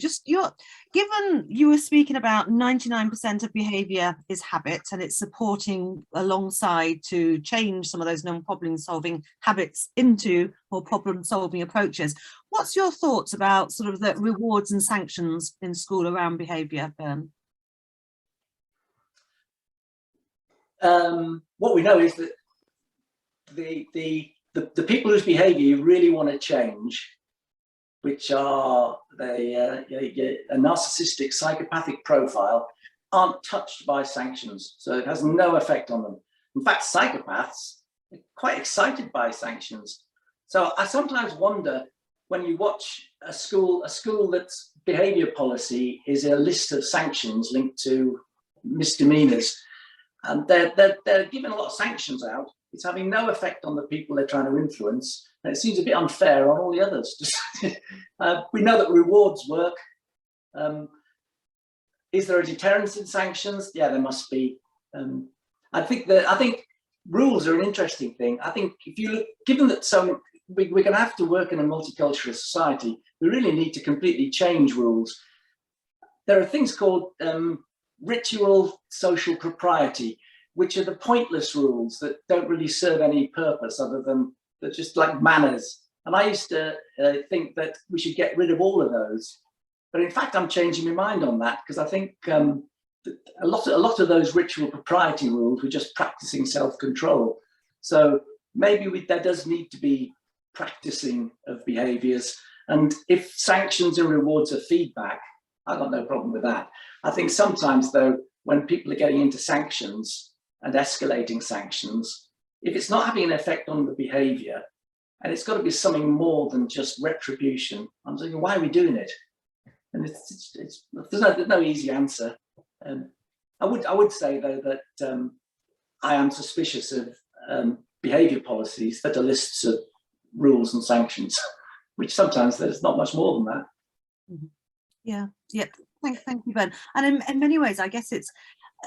given you were speaking about 99% of behaviour is habit, and it's supporting alongside to change some of those non-problem solving habits into more problem solving approaches. What's your thoughts about sort of the rewards and sanctions in school around behaviour, Bern? What we know is that the people whose behaviour you really want to change, which are a narcissistic, psychopathic profile, aren't touched by sanctions. So it has no effect on them. In fact, psychopaths are quite excited by sanctions. So I sometimes wonder, when you watch a school that's behaviour policy is a list of sanctions linked to misdemeanors, and they're giving a lot of sanctions out. It's having no effect on the people they're trying to influence. And it seems a bit unfair on all the others. We know that rewards work. Is there a deterrence in sanctions? Yeah, there must be. I think rules are an interesting thing. I think if you look, given that we're going to have to work in a multicultural society, we really need to completely change rules. There are things called ritual social propriety, which are the pointless rules that don't really serve any purpose other than they're just like manners. And I used to think that we should get rid of all of those. But in fact, I'm changing my mind on that, because I think a lot of those ritual propriety rules were just practicing self-control. So maybe there does need to be practicing of behaviours. And if sanctions and rewards are feedback, I've got no problem with that. I think sometimes, though, when people are getting into sanctions and escalating sanctions, if it's not having an effect on the behaviour, and it's got to be something more than just retribution, I'm thinking, why are we doing it? And there's no easy answer. I would say though that I am suspicious of behaviour policies that are lists of rules and sanctions, which sometimes there's not much more than that. Yeah. Thank you, Ben. And in many ways, I guess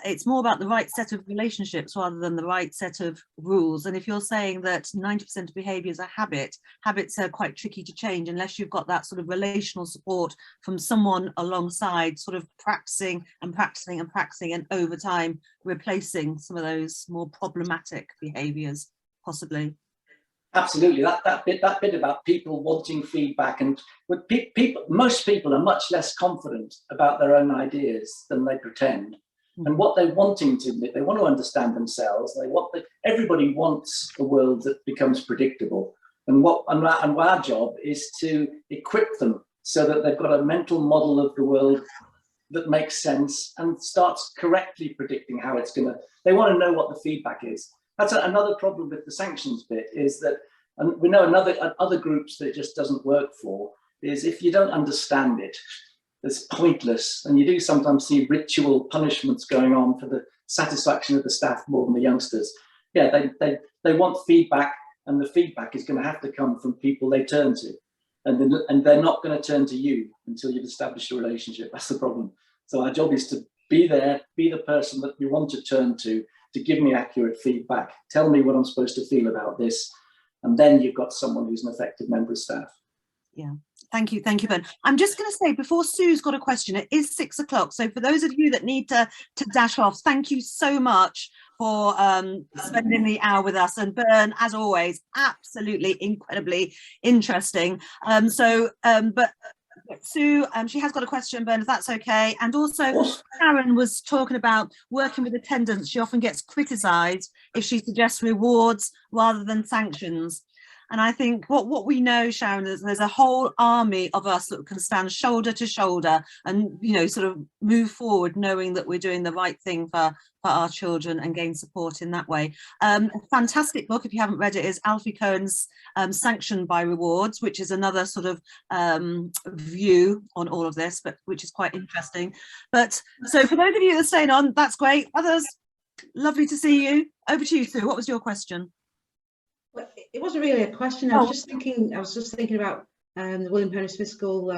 it's more about the right set of relationships rather than the right set of rules. And if you're saying that 90% of behaviours are habits are quite tricky to change unless you've got that sort of relational support from someone alongside, sort of practicing and over time replacing some of those more problematic behaviours, possibly. Absolutely, that bit about people wanting feedback, and with most people are much less confident about their own ideas than they pretend. And what they're wanting to, they want to understand themselves. Everybody wants a world that becomes predictable, and our job is to equip them so that they've got a mental model of the world that makes sense and starts correctly predicting how it's going to. They want to know what the feedback is. That's another problem with the sanctions bit, is that, and we know other groups that it just doesn't work for, is if you don't understand it, it's pointless. And you do sometimes see ritual punishments going on for the satisfaction of the staff more than the youngsters. Yeah, they want feedback, and the feedback is going to have to come from people they turn to. And they're not going to turn to you until you've established a relationship. That's the problem. So our job is to be there, be the person that you want to turn to give me accurate feedback, tell me what I'm supposed to feel about this, and then you've got someone who's an effective member of staff. Yeah, thank you, Ben. I'm just going to say, before Sue's got a question, it is 6 o'clock, so for those of you that need to dash off, thank you so much for spending the hour with us. And Bern, as always, absolutely incredibly interesting. But Sue, she has got a question, Bern, if that's okay. And also, Karen was talking about working with attendants. She often gets criticised if she suggests rewards rather than sanctions. And I think what we know, Sharon, is there's a whole army of us that can stand shoulder to shoulder and, you know, sort of move forward, knowing that we're doing the right thing for our children and gain support in that way. A fantastic book, if you haven't read it, is Alfie Cohen's Sanctioned by Rewards, which is another sort of view on all of this, but which is quite interesting. But so for those of you that are staying on, that's great. Others, lovely to see you. Over to you, Sue. What was your question? Well, it wasn't really a question. I was just thinking about the William Henry Smith School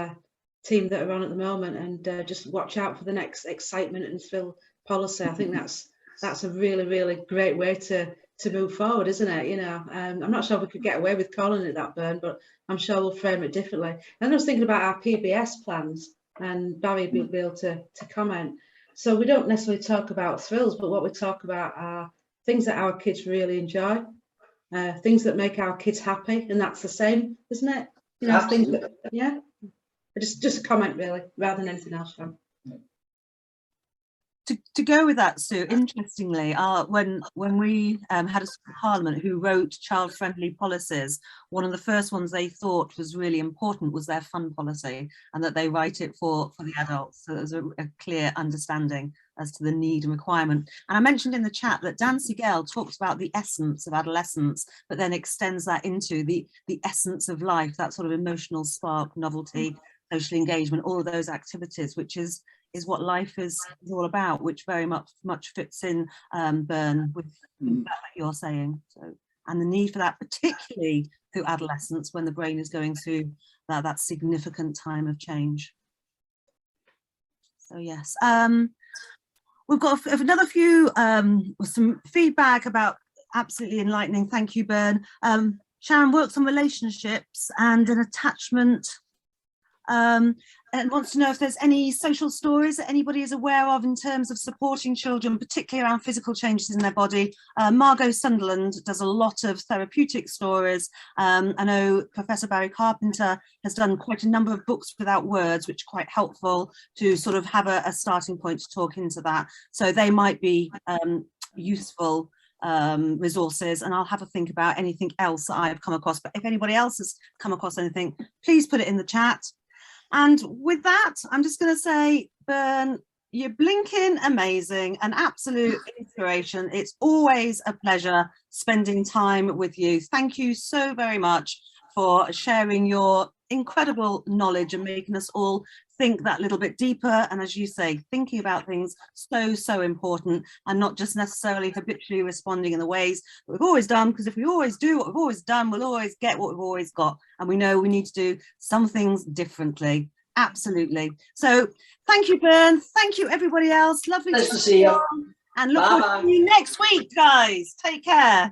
team that are on at the moment, and just watch out for the next excitement and thrill policy. I think that's a really, really great way to move forward, isn't it? You know, I'm not sure if we could get away with calling it that, Bern, but I'm sure we'll frame it differently. And I was thinking about our PBS plans, and Barry will be able to comment. So we don't necessarily talk about thrills, but what we talk about are things that our kids really enjoy. Things that make our kids happy, and that's the same, isn't it? You know, things that, yeah. Just a comment, really, rather than anything else. To go with that, Sue, interestingly, when we had a parliament who wrote child-friendly policies, one of the first ones they thought was really important was their fun policy, and that they write it for the adults. So there's a clear understanding as to the need and requirement. And I mentioned in the chat that Dan Siegel talks about the essence of adolescence, but then extends that into the essence of life, that sort of emotional spark, novelty, social engagement, all of those activities, which is what life is all about, which very much fits in, Bern, with that you're saying. So, and the need for that, particularly through adolescence, when the brain is going through that significant time of change. So yes, we've got another few with some feedback about absolutely enlightening. Thank you, Bern. Sharon works on relationships and an attachment. And wants to know if there's any social stories that anybody is aware of in terms of supporting children, particularly around physical changes in their body. Margot Sunderland does a lot of therapeutic stories. I know Professor Barry Carpenter has done quite a number of books without words, which are quite helpful to sort of have a starting point to talk into that. So they might be useful resources, and I'll have a think about anything else that I've come across. But if anybody else has come across anything, please put it in the chat. And with that, I'm just going to say, Bern, you're blinking amazing, an absolute inspiration. It's always a pleasure spending time with you. Thank you so very much for sharing your incredible knowledge and making us all think that little bit deeper. And as you say, thinking about things so important, and not just necessarily habitually responding in the ways that we've always done, because if we always do what we've always done, we'll always get what we've always got. And we know we need to do some things differently. Absolutely. So thank you, Bern. Thank you, everybody else. Lovely Nice to see you. And look forward to seeing you next week, guys. Take care.